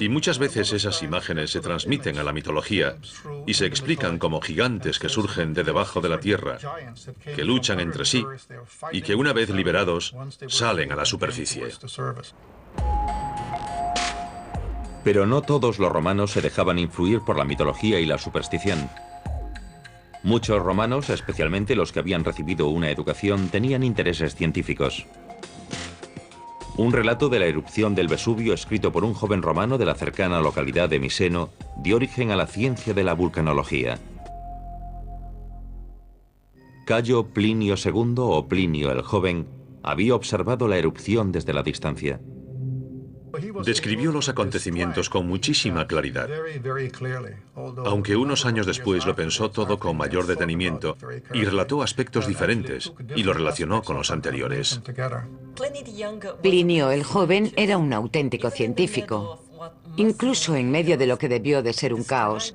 Y muchas veces esas imágenes se transmiten a la mitología y se explican como gigantes que surgen de debajo de la tierra, que luchan entre sí y que una vez liberados salen a la superficie. Pero no todos los romanos se dejaban influir por la mitología y la superstición. Muchos romanos, especialmente los que habían recibido una educación, tenían intereses científicos. Un relato de la erupción del Vesubio escrito por un joven romano de la cercana localidad de Miseno dio origen a la ciencia de la vulcanología. Cayo Plinio II o Plinio el Joven había observado la erupción desde la distancia. Describió los acontecimientos con muchísima claridad. Aunque unos años después lo pensó todo con mayor detenimiento y relató aspectos diferentes y lo relacionó con los anteriores. Plinio el Joven era un auténtico científico. Incluso en medio de lo que debió de ser un caos,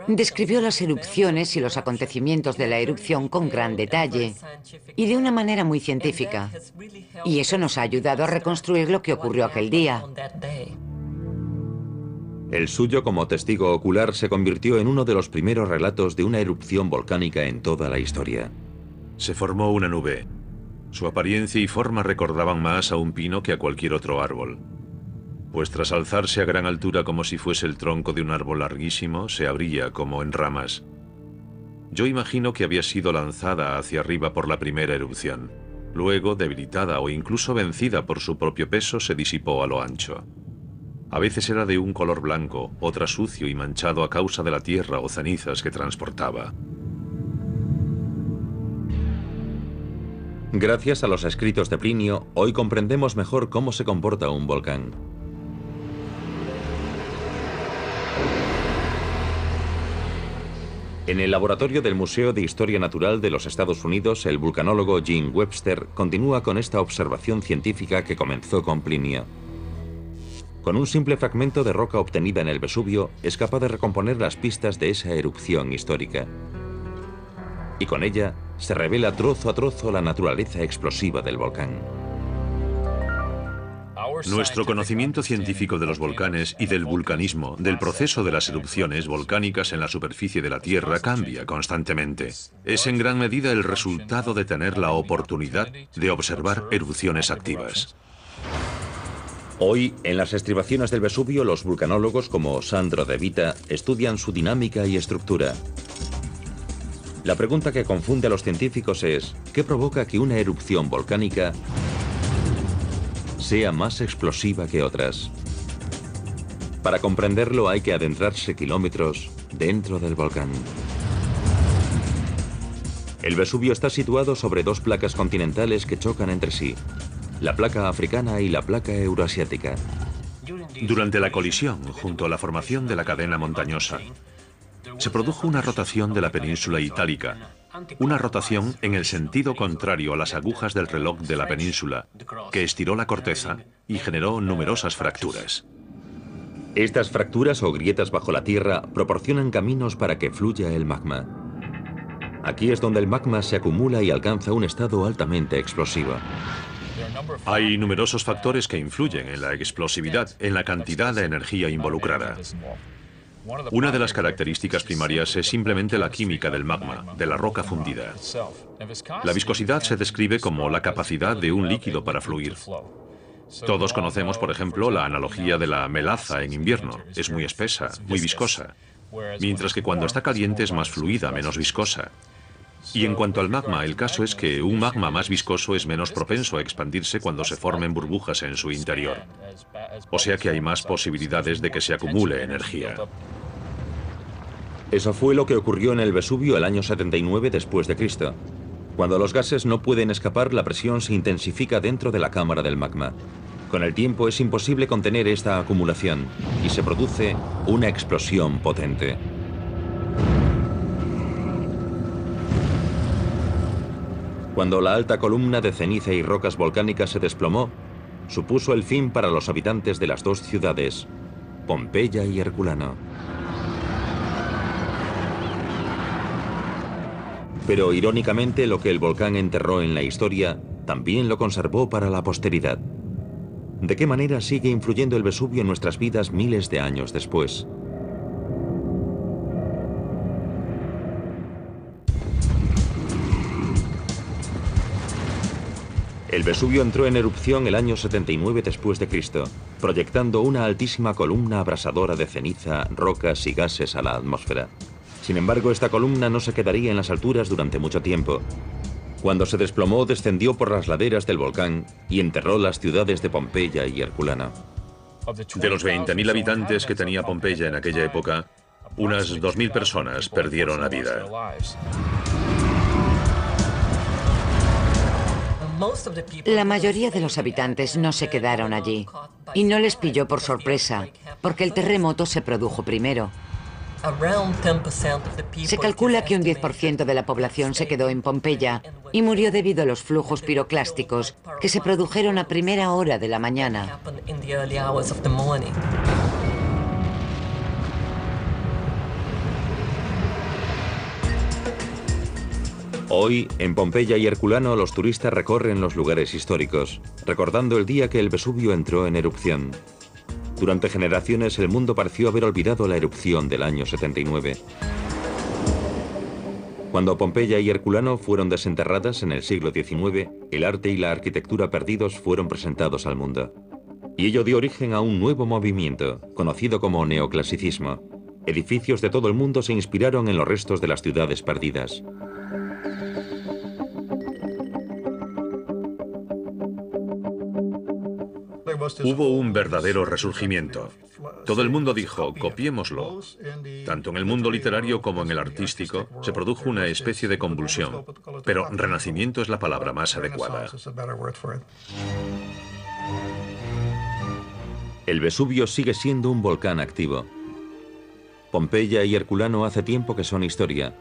describió las erupciones y los acontecimientos de la erupción con gran detalle y de una manera muy científica. Y eso nos ha ayudado a reconstruir lo que ocurrió aquel día. El suyo como testigo ocular se convirtió en uno de los primeros relatos de una erupción volcánica en toda la historia. Se formó una nube. Su apariencia y forma recordaban más a un pino que a cualquier otro árbol. Pues tras alzarse a gran altura como si fuese el tronco de un árbol larguísimo, se abría como en ramas. Yo imagino que había sido lanzada hacia arriba por la primera erupción. Luego, debilitada o incluso vencida por su propio peso, se disipó a lo ancho. A veces era de un color blanco, otra sucio y manchado a causa de la tierra o cenizas que transportaba. Gracias a los escritos de Plinio, hoy comprendemos mejor cómo se comporta un volcán. En el laboratorio del Museo de Historia Natural de los Estados Unidos, el vulcanólogo Jim Webster continúa con esta observación científica que comenzó con Plinio. Con un simple fragmento de roca obtenida en el Vesubio, es capaz de recomponer las pistas de esa erupción histórica. Y con ella se revela trozo a trozo la naturaleza explosiva del volcán. Nuestro conocimiento científico de los volcanes y del vulcanismo, del proceso de las erupciones volcánicas en la superficie de la Tierra, cambia constantemente. Es en gran medida el resultado de tener la oportunidad de observar erupciones activas. Hoy, en las estribaciones del Vesubio, los vulcanólogos como Sandro De Vita estudian su dinámica y estructura. La pregunta que confunde a los científicos es, ¿qué provoca que una erupción volcánica sea más explosiva que otras? Para comprenderlo hay que adentrarse kilómetros dentro del volcán. El Vesubio está situado sobre dos placas continentales que chocan entre sí, la placa africana y la placa euroasiática. Durante la colisión, junto a la formación de la cadena montañosa, se produjo una rotación de la península itálica, una rotación en el sentido contrario a las agujas del reloj de la península, que estiró la corteza y generó numerosas fracturas. Estas fracturas o grietas bajo la tierra proporcionan caminos para que fluya el magma. Aquí es donde el magma se acumula y alcanza un estado altamente explosivo. Hay numerosos factores que influyen en la explosividad, en la cantidad de energía involucrada. Una de las características primarias es simplemente la química del magma, de la roca fundida. La viscosidad se describe como la capacidad de un líquido para fluir. Todos conocemos, por ejemplo, la analogía de la melaza en invierno. Es muy espesa, muy viscosa, mientras que cuando está caliente es más fluida, menos viscosa. Y en cuanto al magma, el caso es que un magma más viscoso es menos propenso a expandirse cuando se formen burbujas en su interior. O sea que hay más posibilidades de que se acumule energía. Eso fue lo que ocurrió en el Vesubio el año 79 después de Cristo. Cuando los gases no pueden escapar, la presión se intensifica dentro de la cámara del magma. Con el tiempo es imposible contener esta acumulación y se produce una explosión potente. Cuando la alta columna de ceniza y rocas volcánicas se desplomó, supuso el fin para los habitantes de las dos ciudades, Pompeya y Herculano. Pero irónicamente, lo que el volcán enterró en la historia también lo conservó para la posteridad. ¿De qué manera sigue influyendo el Vesubio en nuestras vidas miles de años después? El Vesubio entró en erupción el año 79 después de Cristo, proyectando una altísima columna abrasadora de ceniza, rocas y gases a la atmósfera. Sin embargo, esta columna no se quedaría en las alturas durante mucho tiempo. Cuando se desplomó, descendió por las laderas del volcán y enterró las ciudades de Pompeya y Herculano. De los 20.000 habitantes que tenía Pompeya en aquella época, unas 2.000 personas perdieron la vida. La mayoría de los habitantes no se quedaron allí y no les pilló por sorpresa, porque el terremoto se produjo primero. Se calcula que un 10% de la población se quedó en Pompeya y murió debido a los flujos piroclásticos que se produjeron a primera hora de la mañana. Hoy, en Pompeya y Herculano, los turistas recorren los lugares históricos, recordando el día que el Vesubio entró en erupción. Durante generaciones, el mundo pareció haber olvidado la erupción del año 79. Cuando Pompeya y Herculano fueron desenterradas en el siglo XIX, el arte y la arquitectura perdidos fueron presentados al mundo. Y ello dio origen a un nuevo movimiento, conocido como neoclasicismo. Edificios de todo el mundo se inspiraron en los restos de las ciudades perdidas. Hubo un verdadero resurgimiento. Todo el mundo dijo, copiémoslo. Tanto en el mundo literario como en el artístico se produjo una especie de convulsión, pero renacimiento es la palabra más adecuada. El Vesubio sigue siendo un volcán activo. Pompeya y Herculano hace tiempo que son historia,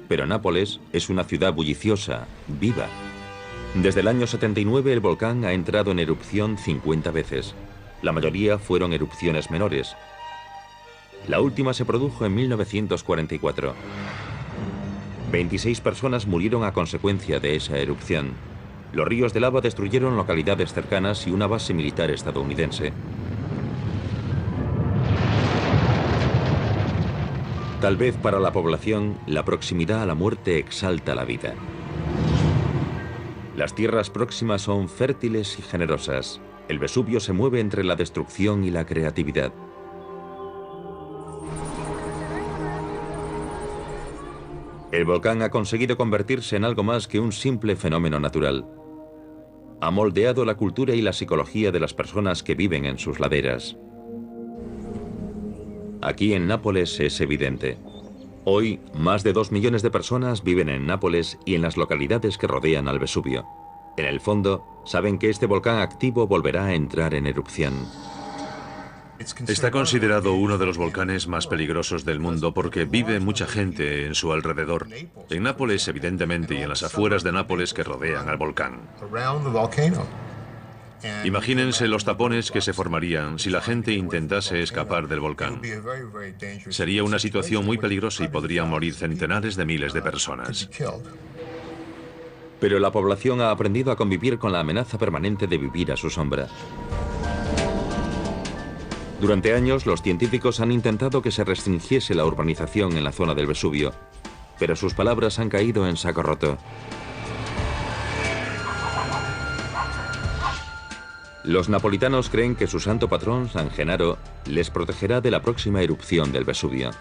pero Nápoles es una ciudad bulliciosa, viva. Desde el año 79 el volcán ha entrado en erupción 50 veces. La mayoría fueron erupciones menores. La última se produjo en 1944. 26 personas murieron a consecuencia de esa erupción. Los ríos de lava destruyeron localidades cercanas y una base militar estadounidense. Tal vez para la población, la proximidad a la muerte exalta la vida. Las tierras próximas son fértiles y generosas. El Vesubio se mueve entre la destrucción y la creatividad. El volcán ha conseguido convertirse en algo más que un simple fenómeno natural. Ha moldeado la cultura y la psicología de las personas que viven en sus laderas. Aquí en Nápoles es evidente. Hoy, más de 2 millones de personas viven en Nápoles y en las localidades que rodean al Vesubio. En el fondo, saben que este volcán activo volverá a entrar en erupción. Está considerado uno de los volcanes más peligrosos del mundo porque vive mucha gente en su alrededor. En Nápoles, evidentemente, y en las afueras de Nápoles que rodean al volcán. Imagínense los tapones que se formarían si la gente intentase escapar del volcán. Sería una situación muy peligrosa y podrían morir centenares de miles de personas. Pero la población ha aprendido a convivir con la amenaza permanente de vivir a su sombra. Durante años, los científicos han intentado que se restringiese la urbanización en la zona del Vesubio, pero sus palabras han caído en saco roto. Los napolitanos creen que su santo patrón, San Genaro, les protegerá de la próxima erupción del Vesubio.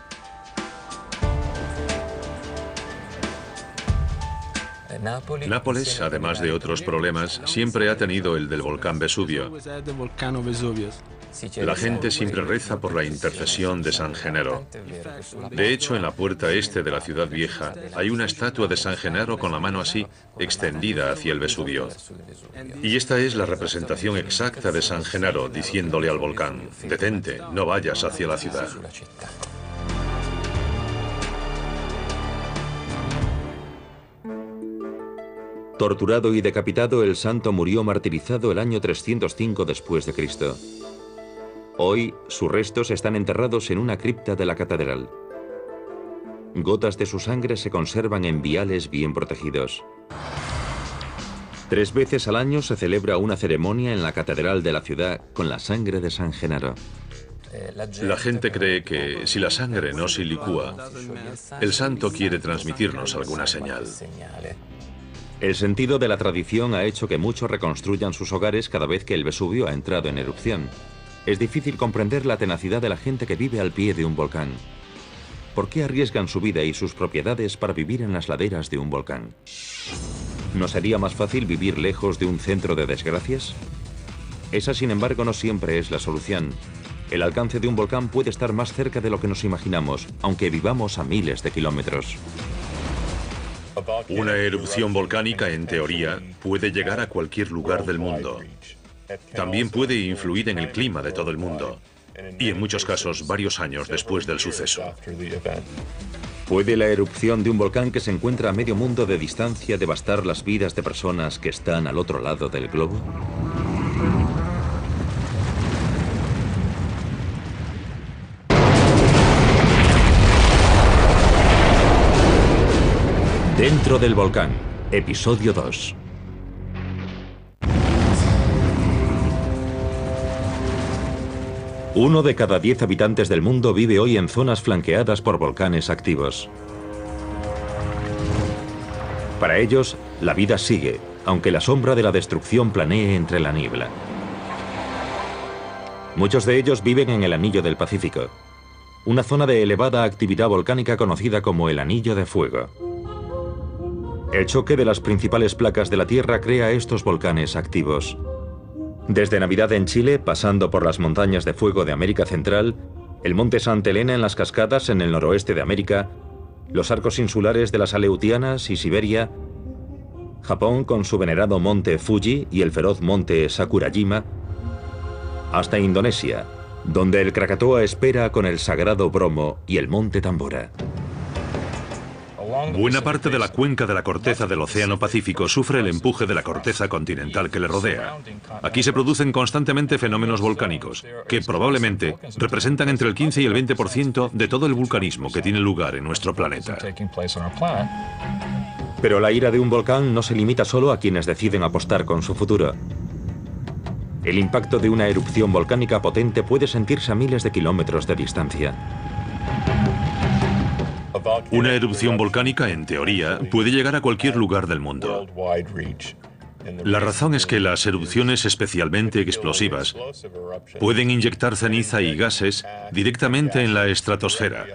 Nápoles, además de otros problemas, siempre ha tenido el del volcán Vesubio. La gente siempre reza por la intercesión de San Genaro. De hecho, en la puerta este de la ciudad vieja hay una estatua de San Genaro con la mano así, extendida hacia el Vesubio. Y esta es la representación exacta de San Genaro diciéndole al volcán, detente, no vayas hacia la ciudad. Torturado y decapitado, el santo murió martirizado el año 305 después de Cristo. Hoy, sus restos están enterrados en una cripta de la catedral. Gotas de su sangre se conservan en viales bien protegidos. 3 veces al año se celebra una ceremonia en la catedral de la ciudad con la sangre de San Genaro. La gente cree que si la sangre no se licúa, el santo quiere transmitirnos alguna señal. El sentido de la tradición ha hecho que muchos reconstruyan sus hogares cada vez que el Vesubio ha entrado en erupción. Es difícil comprender la tenacidad de la gente que vive al pie de un volcán. ¿Por qué arriesgan su vida y sus propiedades para vivir en las laderas de un volcán? ¿No sería más fácil vivir lejos de un centro de desgracias? Esa, sin embargo, no siempre es la solución. El alcance de un volcán puede estar más cerca de lo que nos imaginamos, aunque vivamos a miles de kilómetros. Una erupción volcánica, en teoría, puede llegar a cualquier lugar del mundo. También puede influir en el clima de todo el mundo, y en muchos casos varios años después del suceso. ¿Puede la erupción de un volcán que se encuentra a medio mundo de distancia devastar las vidas de personas que están al otro lado del globo? Dentro del volcán, episodio 2. Uno de cada 10 habitantes del mundo vive hoy en zonas flanqueadas por volcanes activos. Para ellos, la vida sigue, aunque la sombra de la destrucción planee entre la niebla. Muchos de ellos viven en el Anillo del Pacífico, una zona de elevada actividad volcánica conocida como el Anillo de Fuego. El choque de las principales placas de la Tierra crea estos volcanes activos. Desde Navidad en Chile, pasando por las montañas de fuego de América Central, el monte Santa Elena en las Cascadas en el noroeste de América, los arcos insulares de las Aleutianas y Siberia, Japón con su venerado monte Fuji y el feroz monte Sakurajima, hasta Indonesia, donde el Krakatoa espera con el sagrado Bromo y el monte Tambora. Buena parte de la cuenca de la corteza del Océano Pacífico sufre el empuje de la corteza continental que le rodea. Aquí se producen constantemente fenómenos volcánicos, que probablemente representan entre el 15 y el 20% de todo el vulcanismo que tiene lugar en nuestro planeta. Pero la ira de un volcán no se limita solo a quienes deciden apostar con su futuro. El impacto de una erupción volcánica potente puede sentirse a miles de kilómetros de distancia. Una erupción volcánica, en teoría, puede llegar a cualquier lugar del mundo. La razón es que las erupciones especialmente explosivas pueden inyectar ceniza y gases directamente en la estratosfera,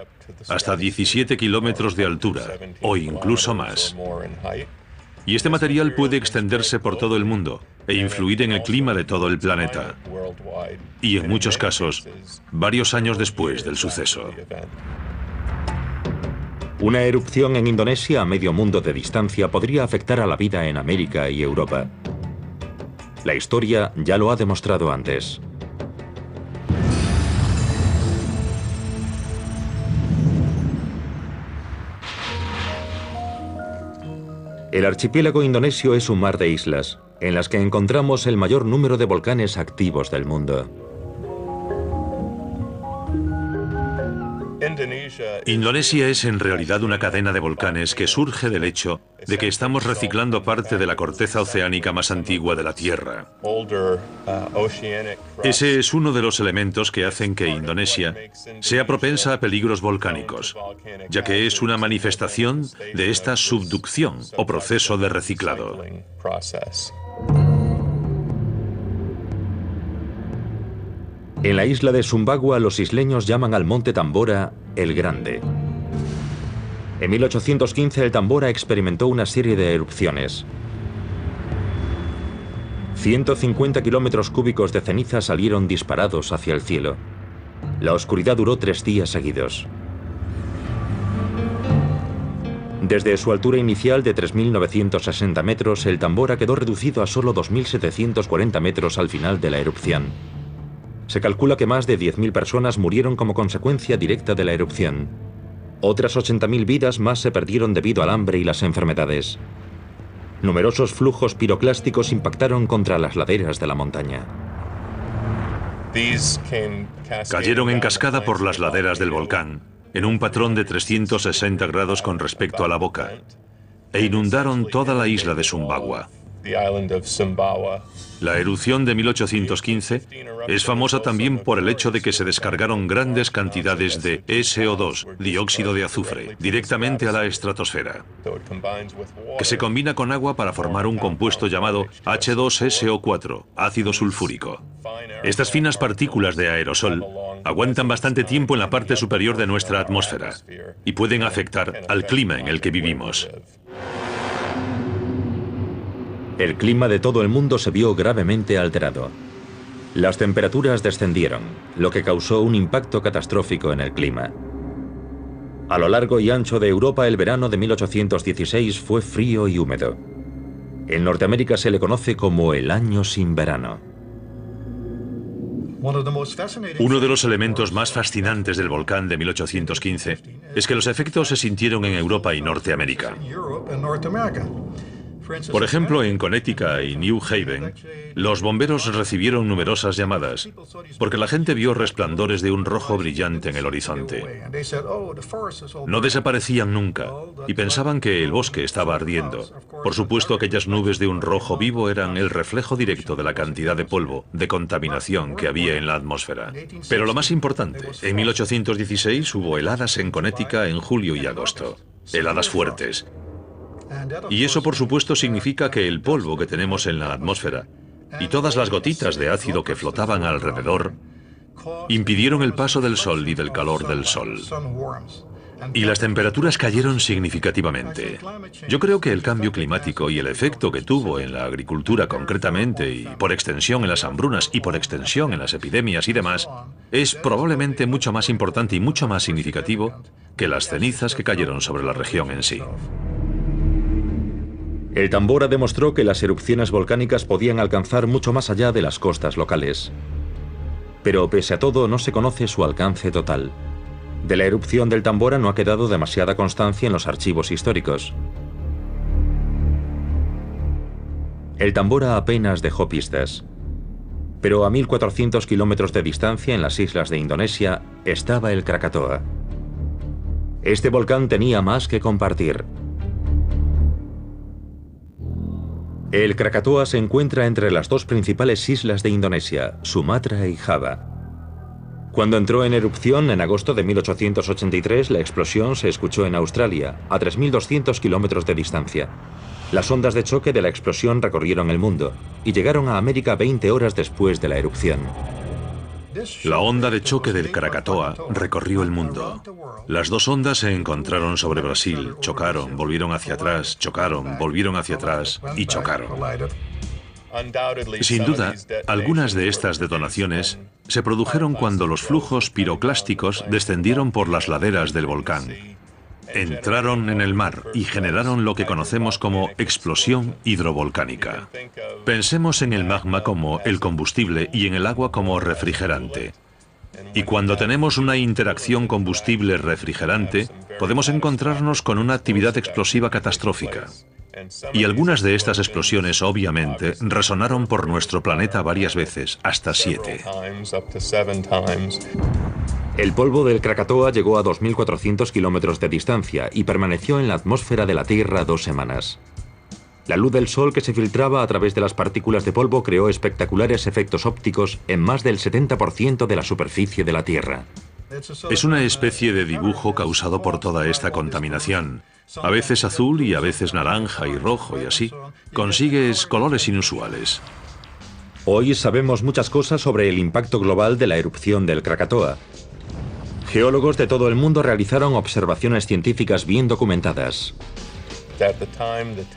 hasta 17 kilómetros de altura, o incluso más. Y este material puede extenderse por todo el mundo e influir en el clima de todo el planeta. Y en muchos casos, varios años después del suceso. Una erupción en Indonesia a medio mundo de distancia podría afectar a la vida en América y Europa. La historia ya lo ha demostrado antes. El archipiélago indonesio es un mar de islas, en las que encontramos el mayor número de volcanes activos del mundo. Indonesia es en realidad una cadena de volcanes que surge del hecho de que estamos reciclando parte de la corteza oceánica más antigua de la Tierra. Ese es uno de los elementos que hacen que Indonesia sea propensa a peligros volcánicos, ya que es una manifestación de esta subducción o proceso de reciclado. En la isla de Sumbawa, los isleños llaman al monte Tambora el Grande. En 1815 el Tambora experimentó una serie de erupciones. 150 kilómetros cúbicos de ceniza salieron disparados hacia el cielo. La oscuridad duró 3 días seguidos. Desde su altura inicial de 3.960 metros, el Tambora quedó reducido a solo 2.740 metros al final de la erupción. Se calcula que más de 10.000 personas murieron como consecuencia directa de la erupción. Otras 80.000 vidas más se perdieron debido al hambre y las enfermedades. Numerosos flujos piroclásticos impactaron contra las laderas de la montaña. Cayeron en cascada por las laderas del volcán, en un patrón de 360 grados con respecto a la boca, e inundaron toda la isla de Sumbawa. La erupción de 1815 es famosa también por el hecho de que se descargaron grandes cantidades de SO2, dióxido de azufre, directamente a la estratosfera, que se combina con agua para formar un compuesto llamado H2SO4, ácido sulfúrico. Estas finas partículas de aerosol aguantan bastante tiempo en la parte superior de nuestra atmósfera y pueden afectar al clima en el que vivimos. El clima de todo el mundo se vio gravemente alterado. Las temperaturas descendieron, lo que causó un impacto catastrófico en el clima. A lo largo y ancho de Europa, el verano de 1816 fue frío y húmedo. En Norteamérica se le conoce como el año sin verano. Uno de los elementos más fascinantes del volcán de 1815 es que los efectos se sintieron en Europa y Norteamérica. Por ejemplo, en Connecticut y New Haven, los bomberos recibieron numerosas llamadas porque la gente vio resplandores de un rojo brillante en el horizonte. No desaparecían nunca y pensaban que el bosque estaba ardiendo. Por supuesto, aquellas nubes de un rojo vivo eran el reflejo directo de la cantidad de polvo, de contaminación que había en la atmósfera. Pero lo más importante, en 1816 hubo heladas en Connecticut en julio y agosto. Heladas fuertes. Y eso, por supuesto, significa que el polvo que tenemos en la atmósfera y todas las gotitas de ácido que flotaban alrededor impidieron el paso del sol y del calor del sol. Y las temperaturas cayeron significativamente. Yo creo que el cambio climático y el efecto que tuvo en la agricultura concretamente, y por extensión en las hambrunas y por extensión en las epidemias y demás, es probablemente mucho más importante y mucho más significativo que las cenizas que cayeron sobre la región en sí. El Tambora demostró que las erupciones volcánicas podían alcanzar mucho más allá de las costas locales. Pero pese a todo, no se conoce su alcance total. De la erupción del Tambora no ha quedado demasiada constancia en los archivos históricos. El Tambora apenas dejó pistas. Pero a 1400 kilómetros de distancia, en las islas de Indonesia, estaba el Krakatoa. Este volcán tenía más que compartir. El Krakatoa se encuentra entre las dos principales islas de Indonesia, Sumatra y Java. Cuando entró en erupción en agosto de 1883, la explosión se escuchó en Australia, a 3.200 kilómetros de distancia. Las ondas de choque de la explosión recorrieron el mundo y llegaron a América 20 horas después de la erupción. La onda de choque del Krakatoa recorrió el mundo. Las dos ondas se encontraron sobre Brasil, chocaron, volvieron hacia atrás, chocaron, volvieron hacia atrás y chocaron. Sin duda, algunas de estas detonaciones se produjeron cuando los flujos piroclásticos descendieron por las laderas del volcán. Entraron en el mar y generaron lo que conocemos como explosión hidrovolcánica. Pensemos en el magma como el combustible y en el agua como refrigerante. Y cuando tenemos una interacción combustible-refrigerante, podemos encontrarnos con una actividad explosiva catastrófica. Y algunas de estas explosiones, obviamente, resonaron por nuestro planeta varias veces, hasta 7. El polvo del Krakatoa llegó a 2.400 kilómetros de distancia y permaneció en la atmósfera de la Tierra 2 semanas. La luz del sol que se filtraba a través de las partículas de polvo creó espectaculares efectos ópticos en más del 70% de la superficie de la Tierra. Es una especie de dibujo causado por toda esta contaminación. A veces azul y a veces naranja y rojo y así. Consigues colores inusuales. Hoy sabemos muchas cosas sobre el impacto global de la erupción del Krakatoa. Geólogos de todo el mundo realizaron observaciones científicas bien documentadas.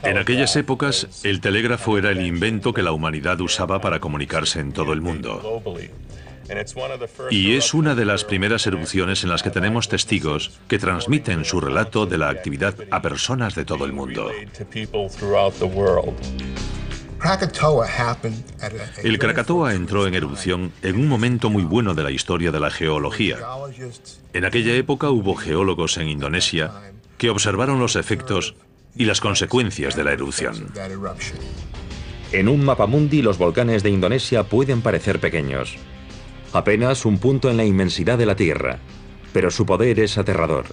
En aquellas épocas, el telégrafo era el invento que la humanidad usaba para comunicarse en todo el mundo. Y es una de las primeras erupciones en las que tenemos testigos que transmiten su relato de la actividad a personas de todo el mundo. El Krakatoa entró en erupción en un momento muy bueno de la historia de la geología. En aquella época hubo geólogos en Indonesia que observaron los efectos y las consecuencias de la erupción. En un mapamundi, los volcanes de Indonesia pueden parecer pequeños. Apenas un punto en la inmensidad de la Tierra. Pero su poder es aterrador.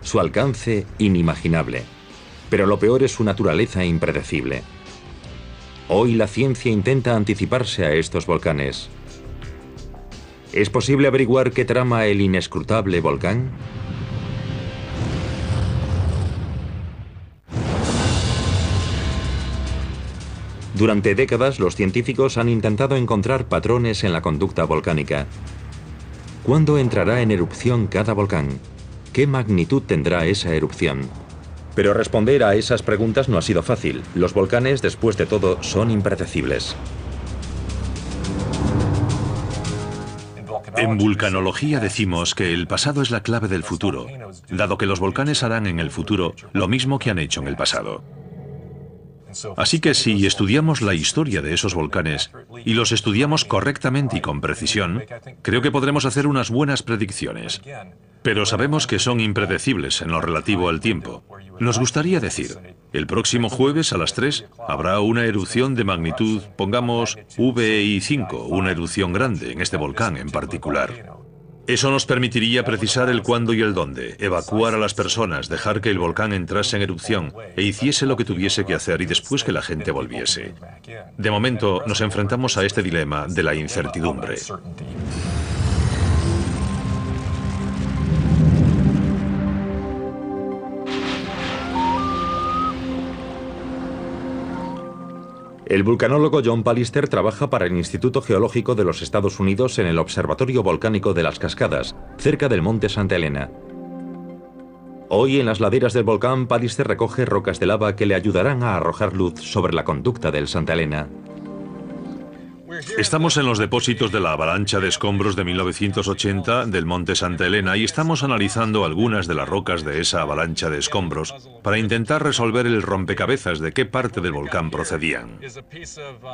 Su alcance, inimaginable. Pero lo peor es su naturaleza impredecible. Hoy la ciencia intenta anticiparse a estos volcanes. ¿Es posible averiguar qué trama el inescrutable volcán? Durante décadas, los científicos han intentado encontrar patrones en la conducta volcánica. ¿Cuándo entrará en erupción cada volcán? ¿Qué magnitud tendrá esa erupción? Pero responder a esas preguntas no ha sido fácil. Los volcanes, después de todo, son impredecibles. En vulcanología decimos que el pasado es la clave del futuro, dado que los volcanes harán en el futuro lo mismo que han hecho en el pasado. Así que si estudiamos la historia de esos volcanes y los estudiamos correctamente y con precisión, creo que podremos hacer unas buenas predicciones. Pero sabemos que son impredecibles en lo relativo al tiempo. Nos gustaría decir, el próximo jueves a las 3 habrá una erupción de magnitud, pongamos VI5, una erupción grande en este volcán en particular. Eso nos permitiría precisar el cuándo y el dónde, evacuar a las personas, dejar que el volcán entrase en erupción e hiciese lo que tuviese que hacer y después que la gente volviese. De momento, nos enfrentamos a este dilema de la incertidumbre. El vulcanólogo John Pallister trabaja para el Instituto Geológico de los Estados Unidos en el Observatorio Volcánico de las Cascadas, cerca del Monte Santa Elena. Hoy, en las laderas del volcán, Pallister recoge rocas de lava que le ayudarán a arrojar luz sobre la conducta del Santa Elena. Estamos en los depósitos de la avalancha de escombros de 1980 del Monte Santa Elena y estamos analizando algunas de las rocas de esa avalancha de escombros para intentar resolver el rompecabezas de qué parte del volcán procedían.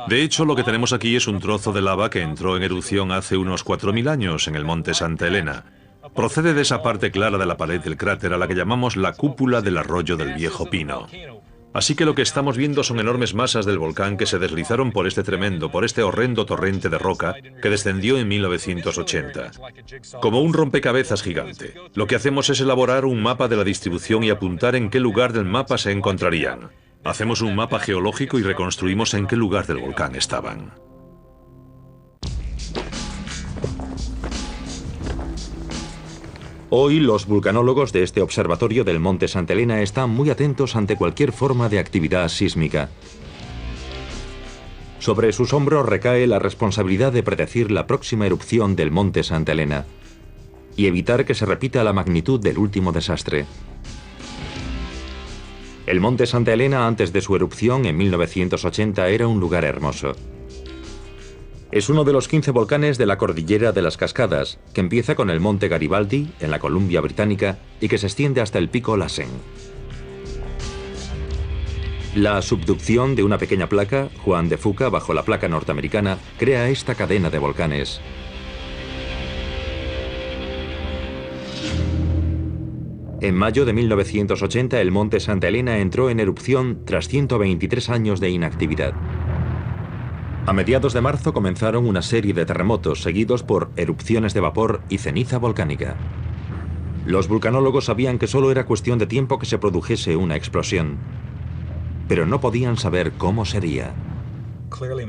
De hecho, lo que tenemos aquí es un trozo de lava que entró en erupción hace unos 4.000 años en el Monte Santa Elena. Procede de esa parte clara de la pared del cráter a la que llamamos la cúpula del arroyo del Viejo Pino. Así que lo que estamos viendo son enormes masas del volcán que se deslizaron por este horrendo torrente de roca que descendió en 1980. Como un rompecabezas gigante, lo que hacemos es elaborar un mapa de la distribución y apuntar en qué lugar del mapa se encontrarían. Hacemos un mapa geológico y reconstruimos en qué lugar del volcán estaban. Hoy, los vulcanólogos de este observatorio del Monte Santa Elena están muy atentos ante cualquier forma de actividad sísmica. Sobre sus hombros recae la responsabilidad de predecir la próxima erupción del Monte Santa Elena y evitar que se repita la magnitud del último desastre. El Monte Santa Elena, antes de su erupción en 1980, era un lugar hermoso. Es uno de los 15 volcanes de la Cordillera de las Cascadas, que empieza con el Monte Garibaldi, en la Columbia Británica, y que se extiende hasta el Pico Lassen. La subducción de una pequeña placa, Juan de Fuca, bajo la placa norteamericana, crea esta cadena de volcanes. En mayo de 1980, el Monte Santa Elena entró en erupción tras 123 años de inactividad. A mediados de marzo comenzaron una serie de terremotos seguidos por erupciones de vapor y ceniza volcánica. Los vulcanólogos sabían que solo era cuestión de tiempo que se produjese una explosión, pero no podían saber cómo sería.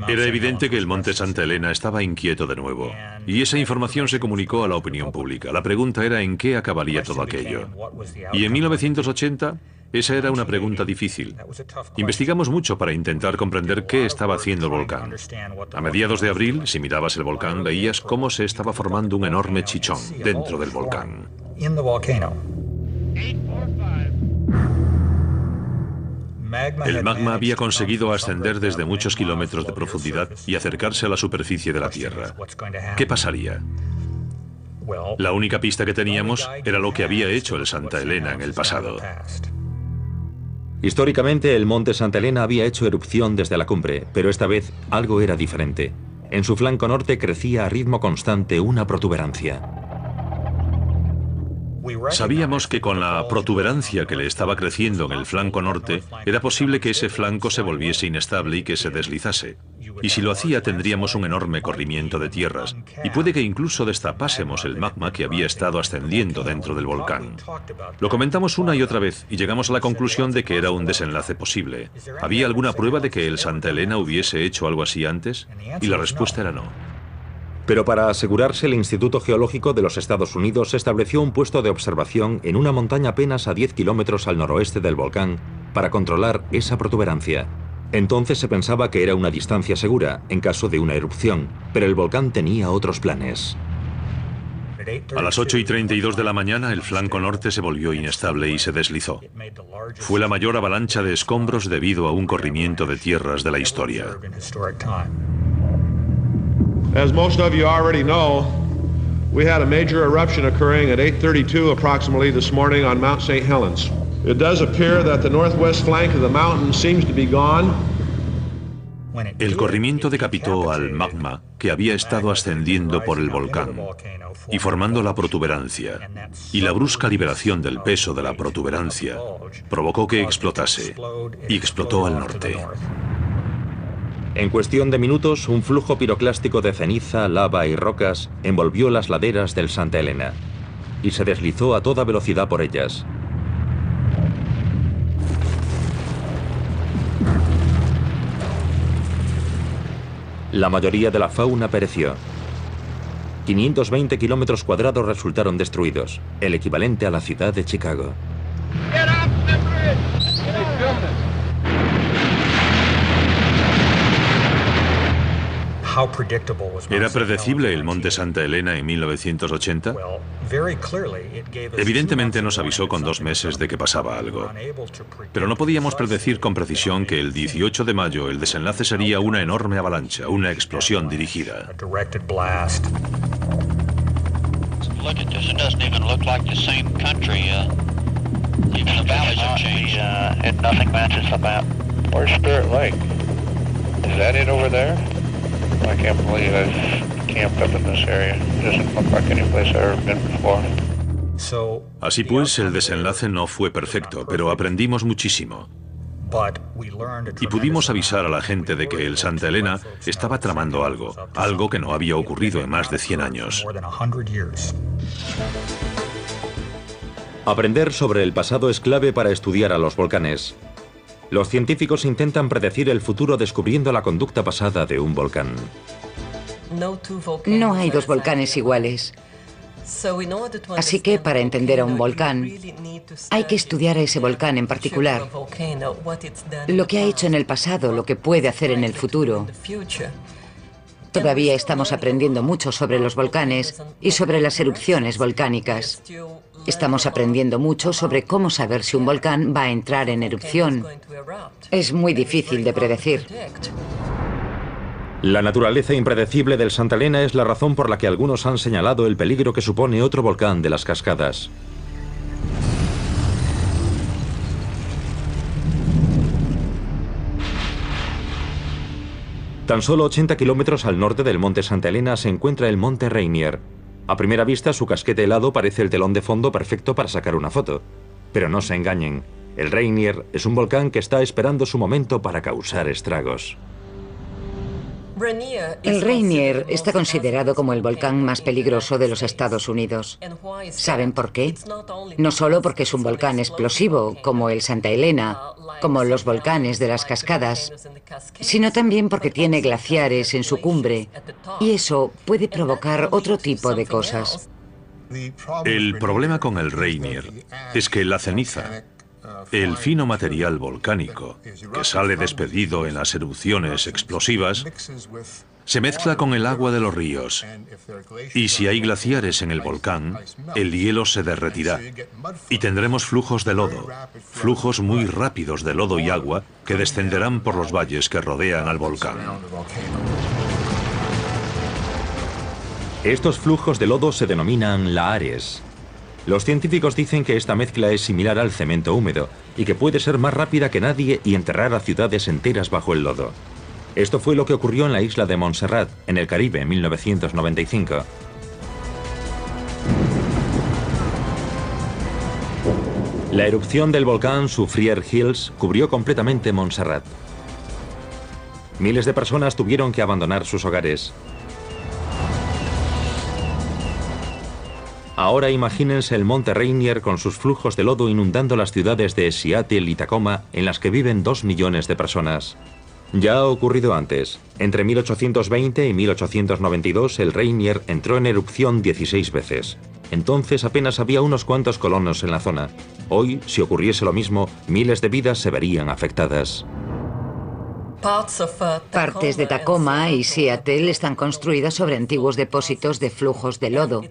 Era evidente que el Monte Santa Elena estaba inquieto de nuevo, y esa información se comunicó a la opinión pública. La pregunta era en qué acabaría todo aquello. Y en 1980, esa era una pregunta difícil. Investigamos mucho para intentar comprender qué estaba haciendo el volcán. A mediados de abril, si mirabas el volcán, veías cómo se estaba formando un enorme chichón dentro del volcán. El magma había conseguido ascender desde muchos kilómetros de profundidad y acercarse a la superficie de la Tierra. ¿Qué pasaría? La única pista que teníamos era lo que había hecho el Santa Elena en el pasado. Históricamente, el Monte Santa Elena había hecho erupción desde la cumbre, pero esta vez algo era diferente. En su flanco norte crecía a ritmo constante una protuberancia. Sabíamos que con la protuberancia que le estaba creciendo en el flanco norte, era posible que ese flanco se volviese inestable y que se deslizase. Y si lo hacía, tendríamos un enorme corrimiento de tierras, y puede que incluso destapásemos el magma que había estado ascendiendo dentro del volcán. Lo comentamos una y otra vez, y llegamos a la conclusión de que era un desenlace posible. ¿Había alguna prueba de que el Santa Elena hubiese hecho algo así antes? Y la respuesta era no. Pero para asegurarse, el Instituto Geológico de los Estados Unidos estableció un puesto de observación en una montaña apenas a 10 kilómetros al noroeste del volcán para controlar esa protuberancia. Entonces se pensaba que era una distancia segura en caso de una erupción, pero el volcán tenía otros planes. A las 8:32 de la mañana, el flanco norte se volvió inestable y se deslizó. Fue la mayor avalancha de escombros debido a un corrimiento de tierras de la historia. As most of you already know, we had a major eruption occurring at 8:32 approximately this morning on Mount St. Helens. It does appear that the northwest flank of the mountain seems to be gone. El corrimiento decapitó al magma que había estado ascendiendo por el volcán y formando la protuberancia, y la brusca liberación del peso de la protuberancia provocó que explotase, y explotó al norte. En cuestión de minutos, un flujo piroclástico de ceniza, lava y rocas envolvió las laderas del Santa Elena y se deslizó a toda velocidad por ellas. La mayoría de la fauna pereció. 520 kilómetros cuadrados resultaron destruidos, el equivalente a la ciudad de Chicago. ¿Era predecible el monte Santa Elena en 1980? Evidentemente nos avisó con 2 meses de que pasaba algo. Pero no podíamos predecir con precisión que el 18 de mayo el desenlace sería una enorme avalancha, una explosión dirigida. I can't believe I've camped up in this area. It doesn't look like any place I've ever been before. Así pues, el desenlace no fue perfecto, pero aprendimos muchísimo. Y pudimos avisar a la gente de que el Santa Elena estaba tramando algo, algo que no había ocurrido en más de 100 años. Aprender sobre el pasado es clave para estudiar a los volcanes. Los científicos intentan predecir el futuro descubriendo la conducta pasada de un volcán. No hay 2 volcanes iguales. Así que para entender a un volcán, hay que estudiar a ese volcán en particular. Lo que ha hecho en el pasado, lo que puede hacer en el futuro. Todavía estamos aprendiendo mucho sobre los volcanes y sobre las erupciones volcánicas. Estamos aprendiendo mucho sobre cómo saber si un volcán va a entrar en erupción. Es muy difícil de predecir. La naturaleza impredecible del Santa Elena es la razón por la que algunos han señalado el peligro que supone otro volcán de las Cascadas. Tan solo 80 kilómetros al norte del monte Santa Elena se encuentra el monte Rainier. A primera vista, su casquete helado parece el telón de fondo perfecto para sacar una foto. Pero no se engañen, el Rainier es un volcán que está esperando su momento para causar estragos. El Rainier está considerado como el volcán más peligroso de los Estados Unidos. ¿Saben por qué? No solo porque es un volcán explosivo, como el Santa Elena, como los volcanes de las Cascadas, sino también porque tiene glaciares en su cumbre, y eso puede provocar otro tipo de cosas. El problema con el Rainier es que la ceniza, el fino material volcánico que sale despedido en las erupciones explosivas, se mezcla con el agua de los ríos. Y si hay glaciares en el volcán, el hielo se derretirá y tendremos flujos de lodo, flujos muy rápidos de lodo y agua que descenderán por los valles que rodean al volcán. Estos flujos de lodo se denominan lahares. Los científicos dicen que esta mezcla es similar al cemento húmedo y que puede ser más rápida que nadie y enterrar a ciudades enteras bajo el lodo. Esto fue lo que ocurrió en la isla de Montserrat, en el Caribe, en 1995. La erupción del volcán Soufriere Hills cubrió completamente Montserrat. Miles de personas tuvieron que abandonar sus hogares. Ahora imagínense el monte Rainier con sus flujos de lodo inundando las ciudades de Seattle y Tacoma, en las que viven 2 millones de personas. Ya ha ocurrido antes. Entre 1820 y 1892 el Rainier entró en erupción 16 veces. Entonces apenas había unos cuantos colonos en la zona. Hoy, si ocurriese lo mismo, miles de vidas se verían afectadas. Partes de Tacoma y Seattle están construidas sobre antiguos depósitos de flujos de lodo.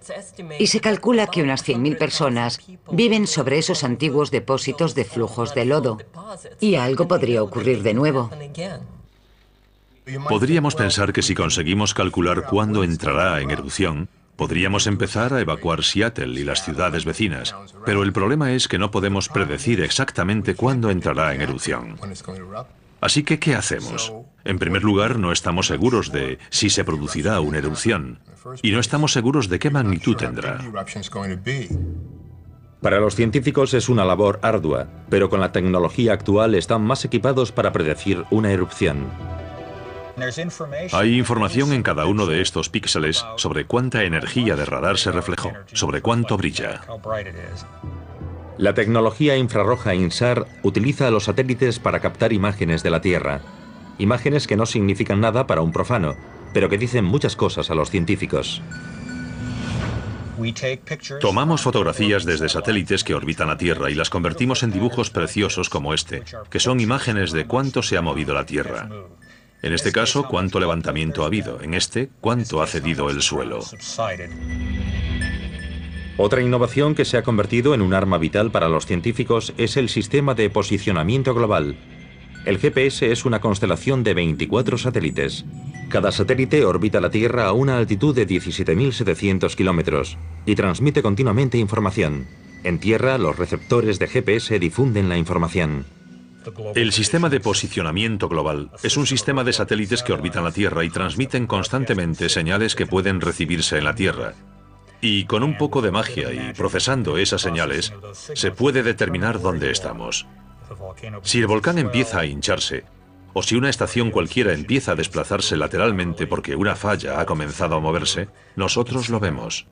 Y se calcula que unas 100.000 personas viven sobre esos antiguos depósitos de flujos de lodo. Y algo podría ocurrir de nuevo. Podríamos pensar que si conseguimos calcular cuándo entrará en erupción, podríamos empezar a evacuar Seattle y las ciudades vecinas. Pero el problema es que no podemos predecir exactamente cuándo entrará en erupción. Así que, ¿qué hacemos? En primer lugar, no estamos seguros de si se producirá una erupción. Y no estamos seguros de qué magnitud tendrá. Para los científicos es una labor ardua, pero con la tecnología actual están más equipados para predecir una erupción. Hay información en cada uno de estos píxeles sobre cuánta energía de radar se reflejó, sobre cuánto brilla. La tecnología infrarroja INSAR utiliza a los satélites para captar imágenes de la Tierra. Imágenes que no significan nada para un profano, pero que dicen muchas cosas a los científicos. Tomamos fotografías desde satélites que orbitan la Tierra y las convertimos en dibujos preciosos como este, que son imágenes de cuánto se ha movido la Tierra. En este caso, cuánto levantamiento ha habido. En este, cuánto ha cedido el suelo. Otra innovación que se ha convertido en un arma vital para los científicos es el sistema de posicionamiento global. El GPS es una constelación de 24 satélites. Cada satélite orbita la Tierra a una altitud de 17.700 kilómetros y transmite continuamente información. En tierra, los receptores de GPS difunden la información. El sistema de posicionamiento global es un sistema de satélites que orbitan la Tierra y transmiten constantemente señales que pueden recibirse en la Tierra. Y con un poco de magia y procesando esas señales, se puede determinar dónde estamos. Si el volcán empieza a hincharse, o si una estación cualquiera empieza a desplazarse lateralmente porque una falla ha comenzado a moverse, nosotros lo vemos.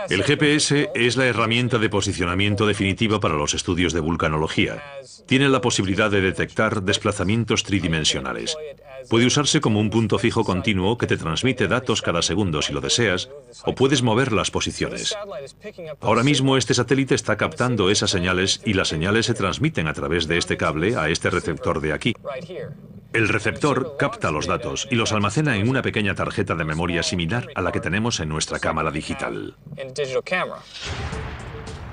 El GPS es la herramienta de posicionamiento definitiva para los estudios de vulcanología. Tiene la posibilidad de detectar desplazamientos tridimensionales. Puede usarse como un punto fijo continuo que te transmite datos cada segundo si lo deseas, o puedes mover las posiciones. Ahora mismo este satélite está captando esas señales y las señales se transmiten a través de este cable a este receptor de aquí. El receptor capta los datos y los almacena en una pequeña tarjeta de memoria similar a la que tenemos en nuestra cámara digital.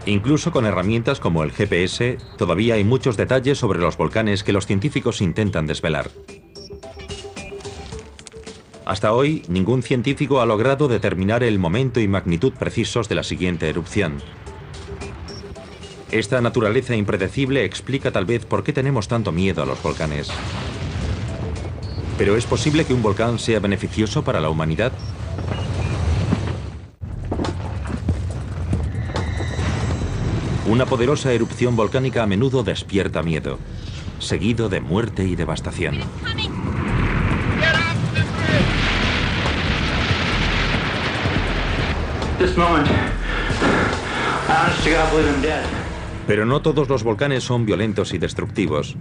Incluso con herramientas como el GPS, todavía hay muchos detalles sobre los volcanes que los científicos intentan desvelar. Hasta hoy, ningún científico ha logrado determinar el momento y magnitud precisos de la siguiente erupción. Esta naturaleza impredecible explica tal vez por qué tenemos tanto miedo a los volcanes. ¿Pero es posible que un volcán sea beneficioso para la humanidad? Una poderosa erupción volcánica a menudo despierta miedo, seguido de muerte y devastación. Pero no todos los volcanes son violentos y destructivos.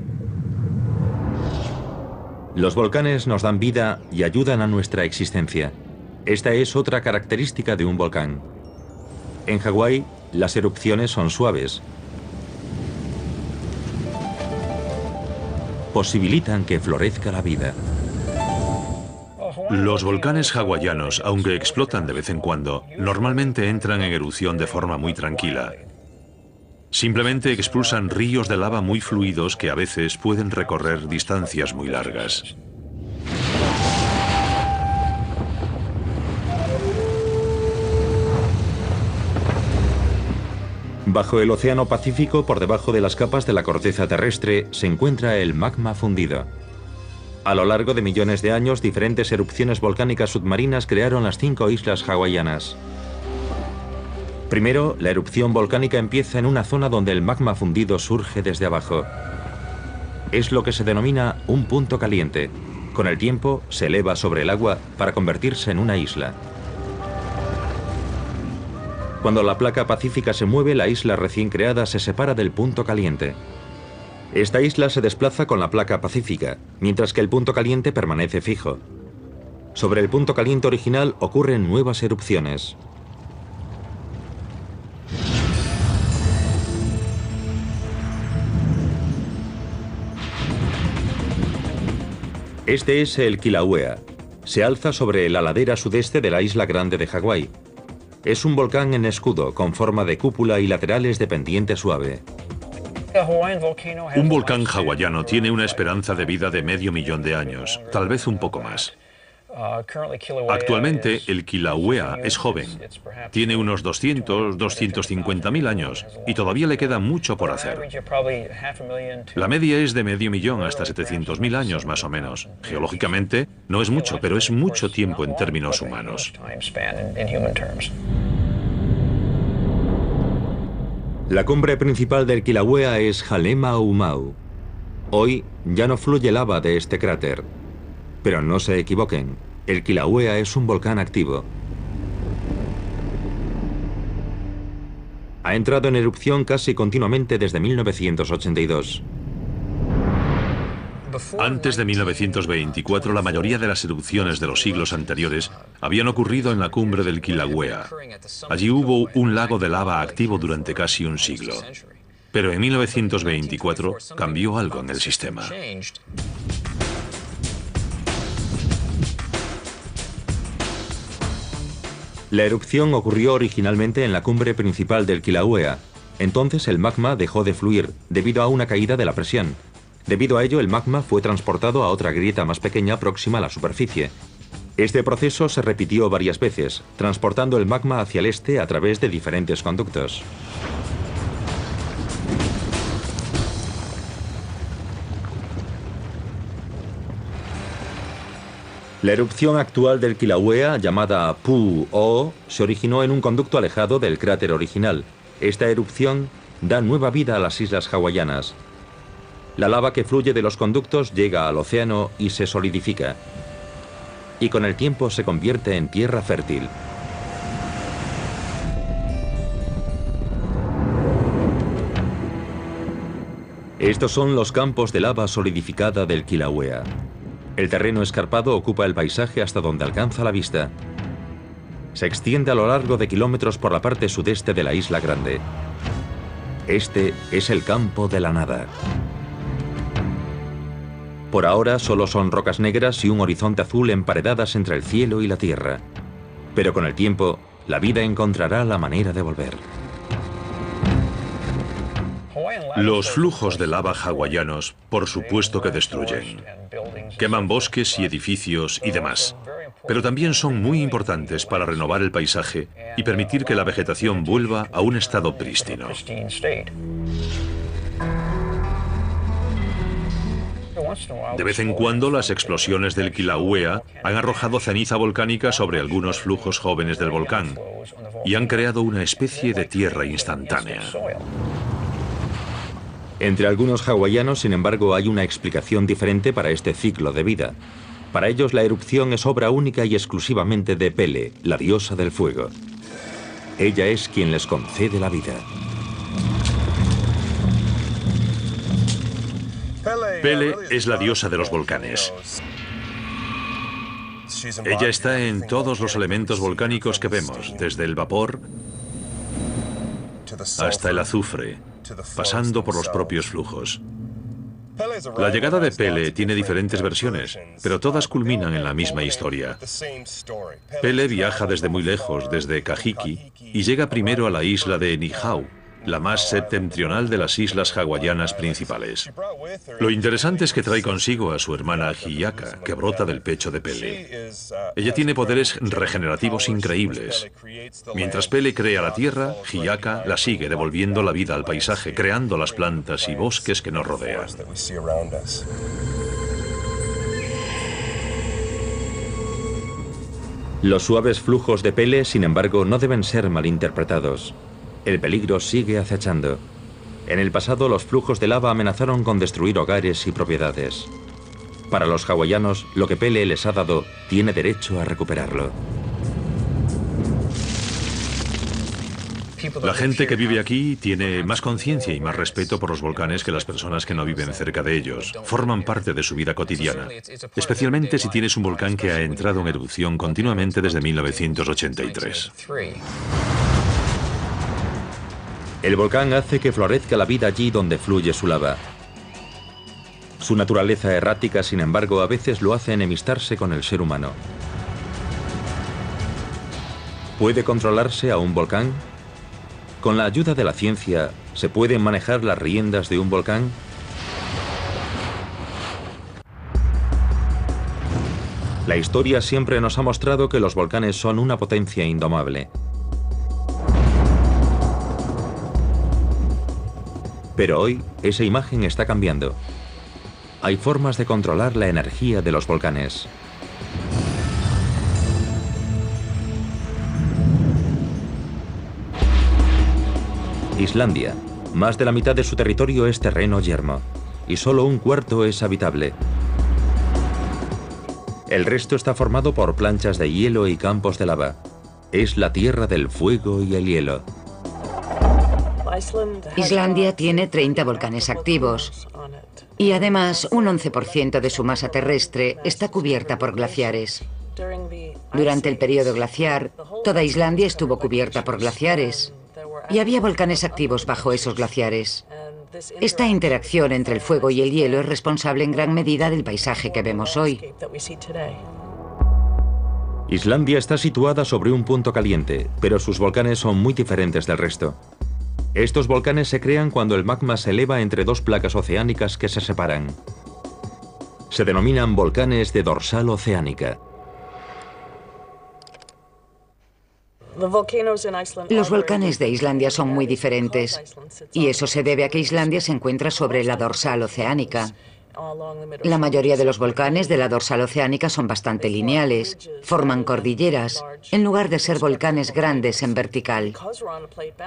Los volcanes nos dan vida y ayudan a nuestra existencia. Esta es otra característica de un volcán. En Hawái, las erupciones son suaves. Posibilitan que florezca la vida. Los volcanes hawaianos, aunque explotan de vez en cuando, normalmente entran en erupción de forma muy tranquila. Simplemente expulsan ríos de lava muy fluidos que a veces pueden recorrer distancias muy largas. Bajo el Océano Pacífico, por debajo de las capas de la corteza terrestre, se encuentra el magma fundido. A lo largo de millones de años, diferentes erupciones volcánicas submarinas crearon las 5 islas hawaianas. Primero, la erupción volcánica empieza en una zona donde el magma fundido surge desde abajo. Es lo que se denomina un punto caliente. Con el tiempo, se eleva sobre el agua para convertirse en una isla. Cuando la placa pacífica se mueve, la isla recién creada se separa del punto caliente. Esta isla se desplaza con la placa pacífica, mientras que el punto caliente permanece fijo. Sobre el punto caliente original ocurren nuevas erupciones. Este es el Kilauea. Se alza sobre la ladera sudeste de la isla grande de Hawái. Es un volcán en escudo, con forma de cúpula y laterales de pendiente suave. Un volcán hawaiano tiene una esperanza de vida de medio millón de años, tal vez un poco más. Actualmente, el Kilauea es joven. Tiene unos 250.000 años y todavía le queda mucho por hacer. La media es de medio millón hasta 700.000 años más o menos. Geológicamente, no es mucho, pero es mucho tiempo en términos humanos. La cumbre principal del Kilauea es Halemaumau. Hoy ya no fluye lava de este cráter. Pero no se equivoquen, el Kilauea es un volcán activo. Ha entrado en erupción casi continuamente desde 1982. Antes de 1924, la mayoría de las erupciones de los siglos anteriores habían ocurrido en la cumbre del Kilauea. Allí hubo un lago de lava activo durante casi un siglo. Pero en 1924 cambió algo en el sistema. La erupción ocurrió originalmente en la cumbre principal del Kilauea. Entonces el magma dejó de fluir debido a una caída de la presión. Debido a ello, el magma fue transportado a otra grieta más pequeña próxima a la superficie. Este proceso se repitió varias veces, transportando el magma hacia el este a través de diferentes conductos. La erupción actual del Kilauea, llamada Pu-O, se originó en un conducto alejado del cráter original. Esta erupción da nueva vida a las islas hawaianas. La lava que fluye de los conductos llega al océano y se solidifica. Y con el tiempo se convierte en tierra fértil. Estos son los campos de lava solidificada del Kilauea. El terreno escarpado ocupa el paisaje hasta donde alcanza la vista. Se extiende a lo largo de kilómetros por la parte sudeste de la isla grande. Este es el campo de la nada. Por ahora solo son rocas negras y un horizonte azul emparedadas entre el cielo y la tierra. Pero con el tiempo, la vida encontrará la manera de volver. Los flujos de lava hawaianos, por supuesto que destruyen. Queman bosques y edificios y demás. Pero también son muy importantes para renovar el paisaje y permitir que la vegetación vuelva a un estado prístino. De vez en cuando, las explosiones del Kilauea han arrojado ceniza volcánica sobre algunos flujos jóvenes del volcán y han creado una especie de tierra instantánea. Entre algunos hawaianos, sin embargo, hay una explicación diferente para este ciclo de vida. Para ellos, la erupción es obra única y exclusivamente de Pele, la diosa del fuego. Ella es quien les concede la vida. Pele es la diosa de los volcanes. Ella está en todos los elementos volcánicos que vemos, desde el vapor hasta el azufre, pasando por los propios flujos. La llegada de Pele tiene diferentes versiones, pero todas culminan en la misma historia. Pele viaja desde muy lejos, desde Kahiki, y llega primero a la isla de Niihau, la más septentrional de las islas hawaianas principales. Lo interesante es que trae consigo a su hermana Hi'iaka, que brota del pecho de Pele. Ella tiene poderes regenerativos increíbles. Mientras Pele crea la tierra, Hi'iaka la sigue devolviendo la vida al paisaje, creando las plantas y bosques que nos rodean. Los suaves flujos de pele, sin embargo, no deben ser malinterpretados. El peligro sigue acechando. En el pasado, los flujos de lava amenazaron con destruir hogares y propiedades. Para los hawaianos, lo que Pele les ha dado tiene derecho a recuperarlo. La gente que vive aquí tiene más conciencia y más respeto por los volcanes que las personas que no viven cerca de ellos. Forman parte de su vida cotidiana, especialmente si tienes un volcán que ha entrado en erupción continuamente desde 1983. El volcán hace que florezca la vida allí donde fluye su lava. Su naturaleza errática, sin embargo, a veces lo hace enemistarse con el ser humano. ¿Puede controlarse a un volcán? Con la ayuda de la ciencia, ¿se pueden manejar las riendas de un volcán? La historia siempre nos ha mostrado que los volcanes son una potencia indomable. Pero hoy, esa imagen está cambiando. Hay formas de controlar la energía de los volcanes. Islandia. Más de la mitad de su territorio es terreno yermo, y solo un cuarto es habitable. El resto está formado por planchas de hielo y campos de lava. Es la tierra del fuego y el hielo. Islandia tiene 30 volcanes activos y además un 11% de su masa terrestre está cubierta por glaciares. Durante el periodo glaciar, toda Islandia estuvo cubierta por glaciares y había volcanes activos bajo esos glaciares. Esta interacción entre el fuego y el hielo es responsable en gran medida del paisaje que vemos hoy. Islandia está situada sobre un punto caliente, pero sus volcanes son muy diferentes del resto. Estos volcanes se crean cuando el magma se eleva entre dos placas oceánicas que se separan. Se denominan volcanes de dorsal oceánica. Los volcanes de Islandia son muy diferentes, y eso se debe a que Islandia se encuentra sobre la dorsal oceánica. La mayoría de los volcanes de la dorsal oceánica son bastante lineales, forman cordilleras, en lugar de ser volcanes grandes en vertical.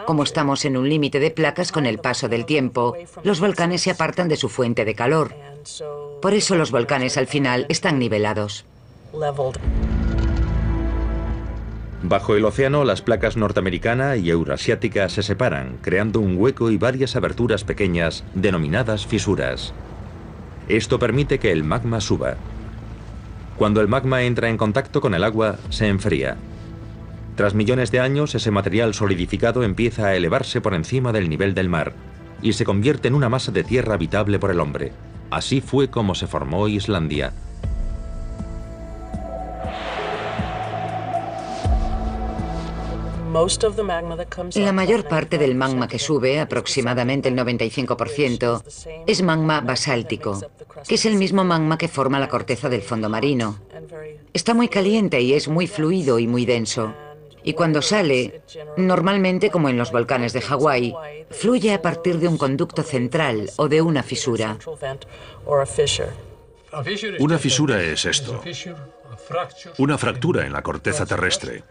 Como estamos en un límite de placas con el paso del tiempo, los volcanes se apartan de su fuente de calor. Por eso los volcanes al final están nivelados. Bajo el océano, las placas norteamericana y eurasiática se separan, creando un hueco y varias aberturas pequeñas, denominadas fisuras. Esto permite que el magma suba. Cuando el magma entra en contacto con el agua, se enfría. Tras millones de años, ese material solidificado empieza a elevarse por encima del nivel del mar y se convierte en una masa de tierra habitable por el hombre. Así fue como se formó Islandia. La mayor parte del magma que sube, aproximadamente el 95%, es magma basáltico, que es el mismo magma que forma la corteza del fondo marino. Está muy caliente y es muy fluido y muy denso. Y cuando sale, normalmente como en los volcanes de Hawái, fluye a partir de un conducto central o de una fisura. Una fisura es esto, una fractura en la corteza terrestre.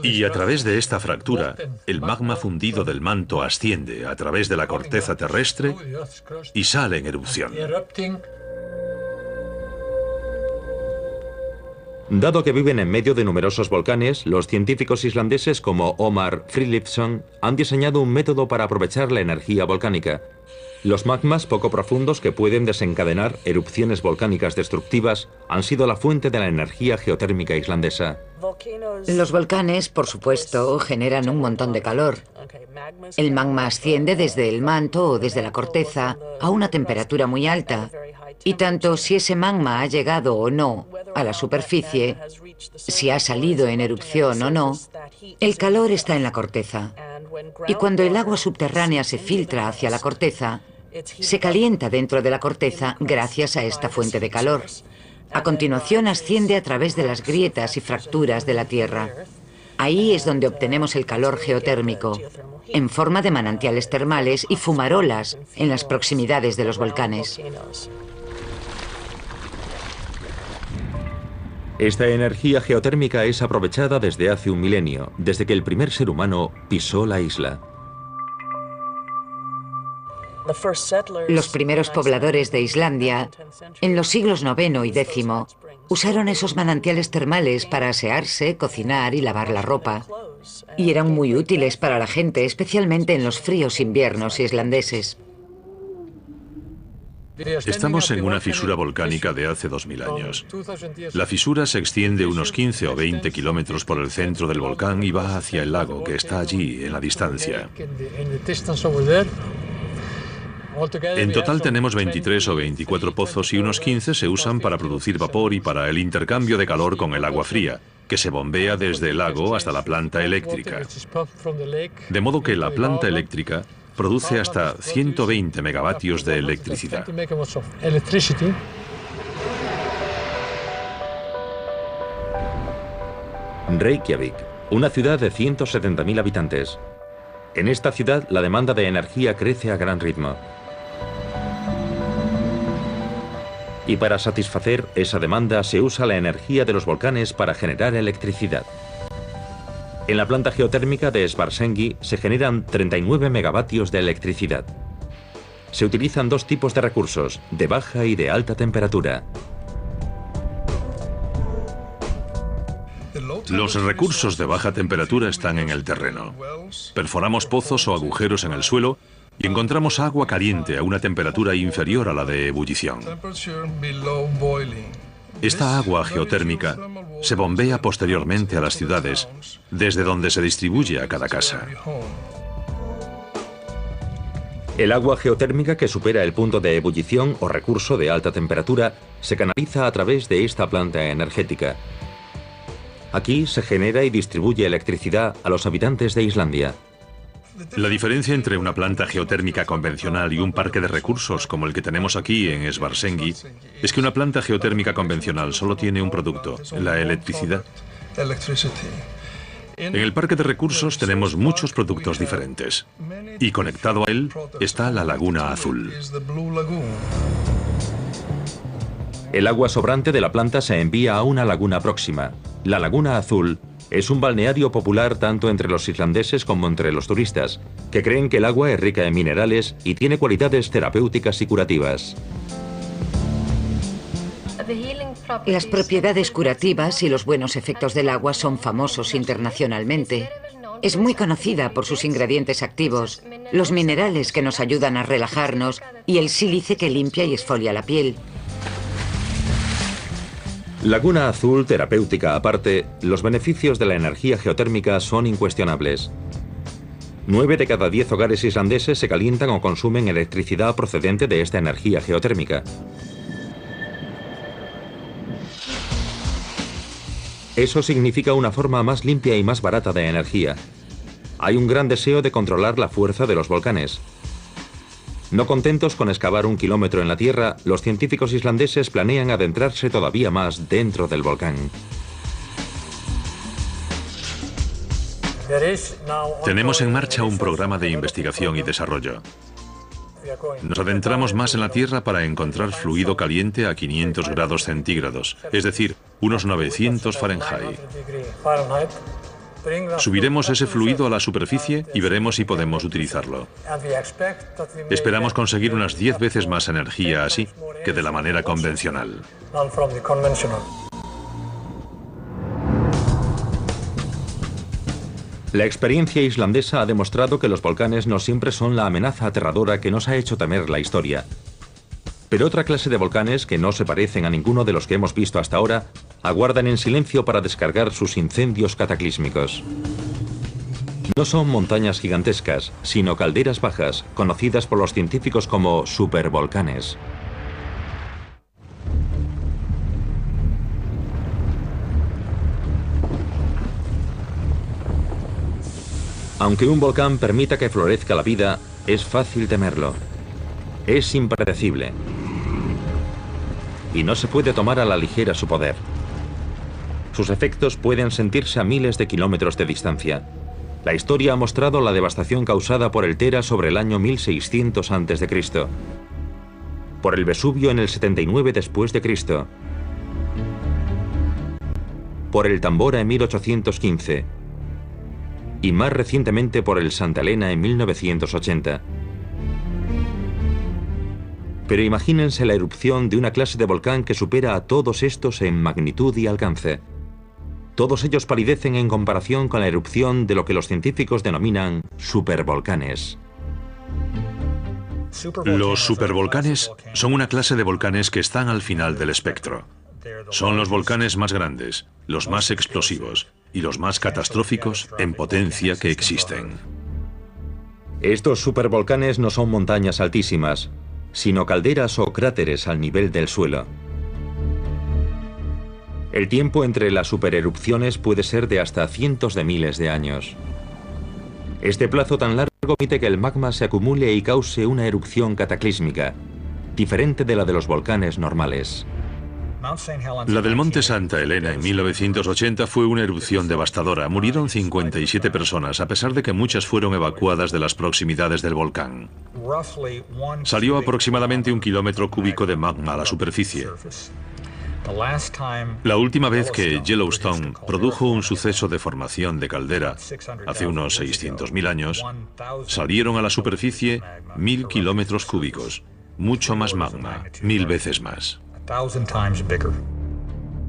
Y a través de esta fractura, el magma fundido del manto asciende a través de la corteza terrestre y sale en erupción. Dado que viven en medio de numerosos volcanes, los científicos islandeses como Omar Frilipsson han diseñado un método para aprovechar la energía volcánica. Los magmas poco profundos que pueden desencadenar erupciones volcánicas destructivas han sido la fuente de la energía geotérmica islandesa. Los volcanes, por supuesto, generan un montón de calor. El magma asciende desde el manto o desde la corteza a una temperatura muy alta, y tanto si ese magma ha llegado o no a la superficie, si ha salido en erupción o no, el calor está en la corteza. Y cuando el agua subterránea se filtra hacia la corteza, se calienta dentro de la corteza gracias a esta fuente de calor. A continuación asciende a través de las grietas y fracturas de la Tierra. Ahí es donde obtenemos el calor geotérmico, en forma de manantiales termales y fumarolas en las proximidades de los volcanes. Esta energía geotérmica es aprovechada desde hace un milenio, desde que el primer ser humano pisó la isla. Los primeros pobladores de Islandia, en los siglos IX y X, usaron esos manantiales termales para asearse, cocinar y lavar la ropa. Y eran muy útiles para la gente, especialmente en los fríos inviernos islandeses. Estamos en una fisura volcánica de hace 2000 años. La fisura se extiende unos 15 o 20 kilómetros por el centro del volcán y va hacia el lago que está allí, en la distancia. En total tenemos 23 o 24 pozos y unos 15 se usan para producir vapor y para el intercambio de calor con el agua fría, que se bombea desde el lago hasta la planta eléctrica. De modo que la planta eléctrica produce hasta 120 megavatios de electricidad. Reykjavik, una ciudad de 170.000 habitantes. En esta ciudad la demanda de energía crece a gran ritmo. Y para satisfacer esa demanda se usa la energía de los volcanes para generar electricidad. En la planta geotérmica de Svartsengi se generan 39 megavatios de electricidad. Se utilizan dos tipos de recursos, de baja y de alta temperatura. Los recursos de baja temperatura están en el terreno. Perforamos pozos o agujeros en el suelo y encontramos agua caliente a una temperatura inferior a la de ebullición. Esta agua geotérmica se bombea posteriormente a las ciudades, desde donde se distribuye a cada casa. El agua geotérmica que supera el punto de ebullición o recurso de alta temperatura se canaliza a través de esta planta energética. Aquí se genera y distribuye electricidad a los habitantes de Islandia. La diferencia entre una planta geotérmica convencional y un parque de recursos como el que tenemos aquí en Svartsengi es que una planta geotérmica convencional solo tiene un producto, la electricidad. En el parque de recursos tenemos muchos productos diferentes y conectado a él está la Laguna Azul. El agua sobrante de la planta se envía a una laguna próxima. La Laguna Azul es un balneario popular tanto entre los islandeses como entre los turistas, que creen que el agua es rica en minerales y tiene cualidades terapéuticas y curativas. Las propiedades curativas y los buenos efectos del agua son famosos internacionalmente. Es muy conocida por sus ingredientes activos, los minerales que nos ayudan a relajarnos y el sílice que limpia y exfolia la piel. Laguna Azul terapéutica aparte, los beneficios de la energía geotérmica son incuestionables. 9 de cada 10 hogares islandeses se calientan o consumen electricidad procedente de esta energía geotérmica. Eso significa una forma más limpia y más barata de energía. Hay un gran deseo de controlar la fuerza de los volcanes. No contentos con excavar 1 kilómetro en la tierra, los científicos islandeses planean adentrarse todavía más dentro del volcán. Tenemos en marcha un programa de investigación y desarrollo. Nos adentramos más en la tierra para encontrar fluido caliente a 500 grados centígrados, es decir, unos 900 Fahrenheit. Subiremos ese fluido a la superficie y veremos si podemos utilizarlo. Esperamos conseguir unas 10 veces más energía así que de la manera convencional. La experiencia islandesa ha demostrado que los volcanes no siempre son la amenaza aterradora que nos ha hecho temer la historia. Pero otra clase de volcanes, que no se parecen a ninguno de los que hemos visto hasta ahora, aguardan en silencio para descargar sus incendios cataclísmicos. No son montañas gigantescas, sino calderas bajas, conocidas por los científicos como supervolcanes. Aunque un volcán permita que florezca la vida, es fácil temerlo. Es impredecible. Y no se puede tomar a la ligera su poder. Sus efectos pueden sentirse a miles de kilómetros de distancia. La historia ha mostrado la devastación causada por el Tera sobre el año 1600 a.C., por el Vesubio en el 79 después de Cristo, por el Tambora en 1815 y más recientemente por el Santa Elena en 1980. Pero imagínense la erupción de una clase de volcán que supera a todos estos en magnitud y alcance. Todos ellos palidecen en comparación con la erupción de lo que los científicos denominan supervolcanes. Los supervolcanes son una clase de volcanes que están al final del espectro. Son los volcanes más grandes, los más explosivos y los más catastróficos en potencia que existen. Estos supervolcanes no son montañas altísimas, sino calderas o cráteres al nivel del suelo. El tiempo entre las supererupciones puede ser de hasta cientos de miles de años. Este plazo tan largo permite que el magma se acumule y cause una erupción cataclísmica, diferente de la de los volcanes normales. La del Monte Santa Elena en 1980 fue una erupción devastadora. Murieron 57 personas, a pesar de que muchas fueron evacuadas de las proximidades del volcán. Salió aproximadamente 1 kilómetro cúbico de magma a la superficie. La última vez que Yellowstone produjo un suceso de formación de caldera, hace unos 600.000 años, salieron a la superficie 1000 kilómetros cúbicos, mucho más magma, 1000 veces más.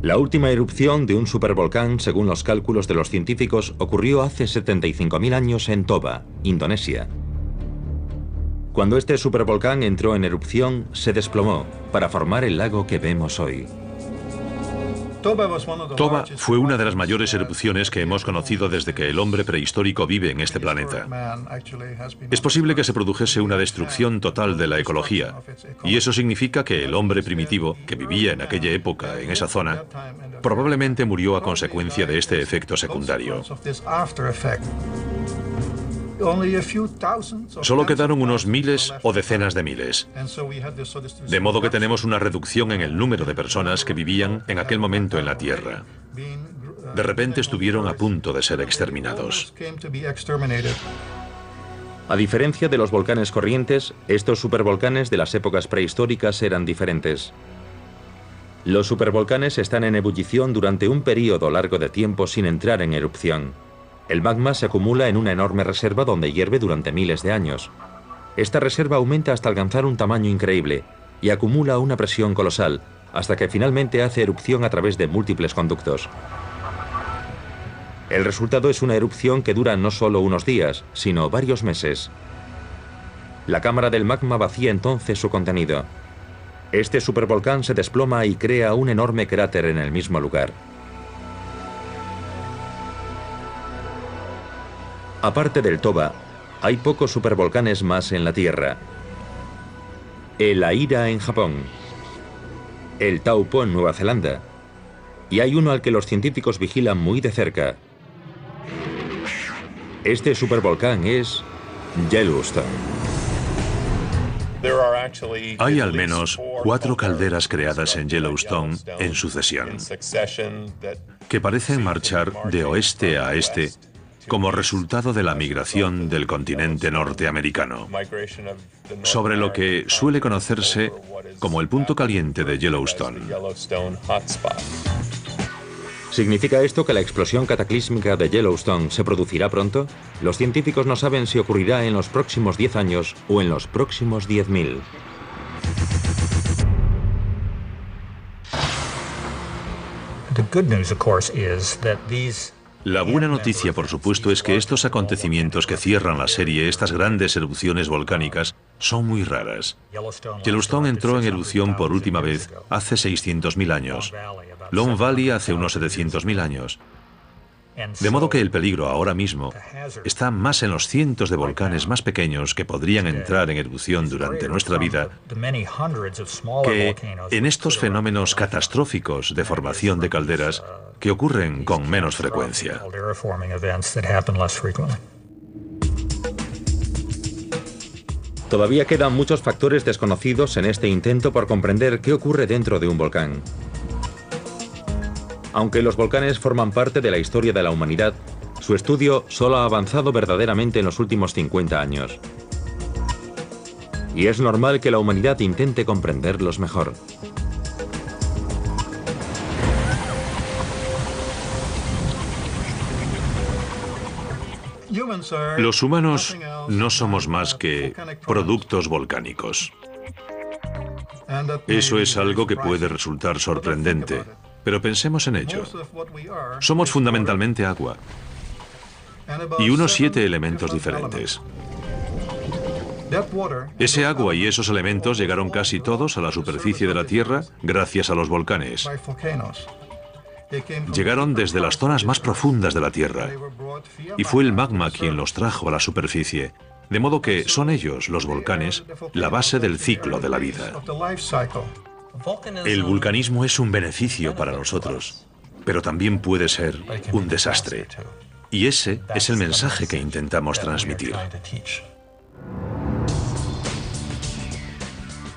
La última erupción de un supervolcán, según los cálculos de los científicos, ocurrió hace 75.000 años en Toba, Indonesia. Cuando este supervolcán entró en erupción, se desplomó para formar el lago que vemos hoy. Toba fue una de las mayores erupciones que hemos conocido desde que el hombre prehistórico vive en este planeta. Es posible que se produjese una destrucción total de la ecología, y eso significa que el hombre primitivo, que vivía en aquella época en esa zona, probablemente murió a consecuencia de este efecto secundario. Solo quedaron unos miles o decenas de miles. De modo que tenemos una reducción en el número de personas que vivían en aquel momento en la Tierra. De repente estuvieron a punto de ser exterminados. A diferencia de los volcanes corrientes, estos supervolcanes de las épocas prehistóricas eran diferentes. Los supervolcanes están en ebullición durante un período largo de tiempo sin entrar en erupción. El magma se acumula en una enorme reserva donde hierve durante miles de años. Esta reserva aumenta hasta alcanzar un tamaño increíble y acumula una presión colosal, hasta que finalmente hace erupción a través de múltiples conductos. El resultado es una erupción que dura no solo unos días, sino varios meses. La cámara del magma vacía entonces su contenido. Este supervolcán se desploma y crea un enorme cráter en el mismo lugar. Aparte del Toba, hay pocos supervolcanes más en la Tierra. El Aira en Japón, el Taupo en Nueva Zelanda, y hay uno al que los científicos vigilan muy de cerca. Este supervolcán es Yellowstone. Hay al menos 4 calderas creadas en Yellowstone en sucesión, que parecen marchar de oeste a este como resultado de la migración del continente norteamericano, sobre lo que suele conocerse como el punto caliente de Yellowstone. ¿Significa esto que la explosión cataclísmica de Yellowstone se producirá pronto? Los científicos no saben si ocurrirá en los próximos 10 años o en los próximos 10.000. La buena noticia, por supuesto, es que estos acontecimientos que cierran la serie, estas grandes erupciones volcánicas, son muy raras. Yellowstone entró en erupción por última vez hace 600.000 años. Long Valley hace unos 700.000 años. De modo que el peligro ahora mismo está más en los cientos de volcanes más pequeños que podrían entrar en erupción durante nuestra vida que en estos fenómenos catastróficos de formación de calderas que ocurren con menos frecuencia. Todavía quedan muchos factores desconocidos en este intento por comprender qué ocurre dentro de un volcán. Aunque los volcanes forman parte de la historia de la humanidad, su estudio solo ha avanzado verdaderamente en los últimos 50 años. Y es normal que la humanidad intente comprenderlos mejor. Los humanos no somos más que productos volcánicos. Eso es algo que puede resultar sorprendente, pero pensemos en ello. Somos fundamentalmente agua y unos 7 elementos diferentes. Ese agua y esos elementos llegaron casi todos a la superficie de la Tierra gracias a los volcanes. Llegaron desde las zonas más profundas de la Tierra y fue el magma quien los trajo a la superficie. De modo que son ellos, los volcanes, la base del ciclo de la vida. El vulcanismo es un beneficio para nosotros, pero también puede ser un desastre. Y ese es el mensaje que intentamos transmitir.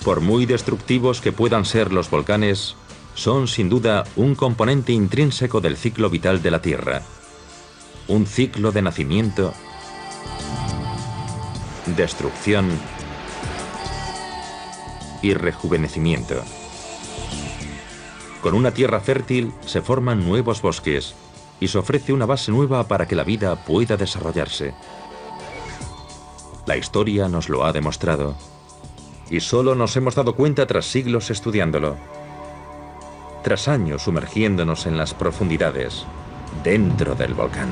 Por muy destructivos que puedan ser los volcanes, son sin duda un componente intrínseco del ciclo vital de la Tierra. Un ciclo de nacimiento, destrucción y rejuvenecimiento. Con una tierra fértil se forman nuevos bosques y se ofrece una base nueva para que la vida pueda desarrollarse. La historia nos lo ha demostrado y solo nos hemos dado cuenta tras siglos estudiándolo. Tras años sumergiéndonos en las profundidades, dentro del volcán.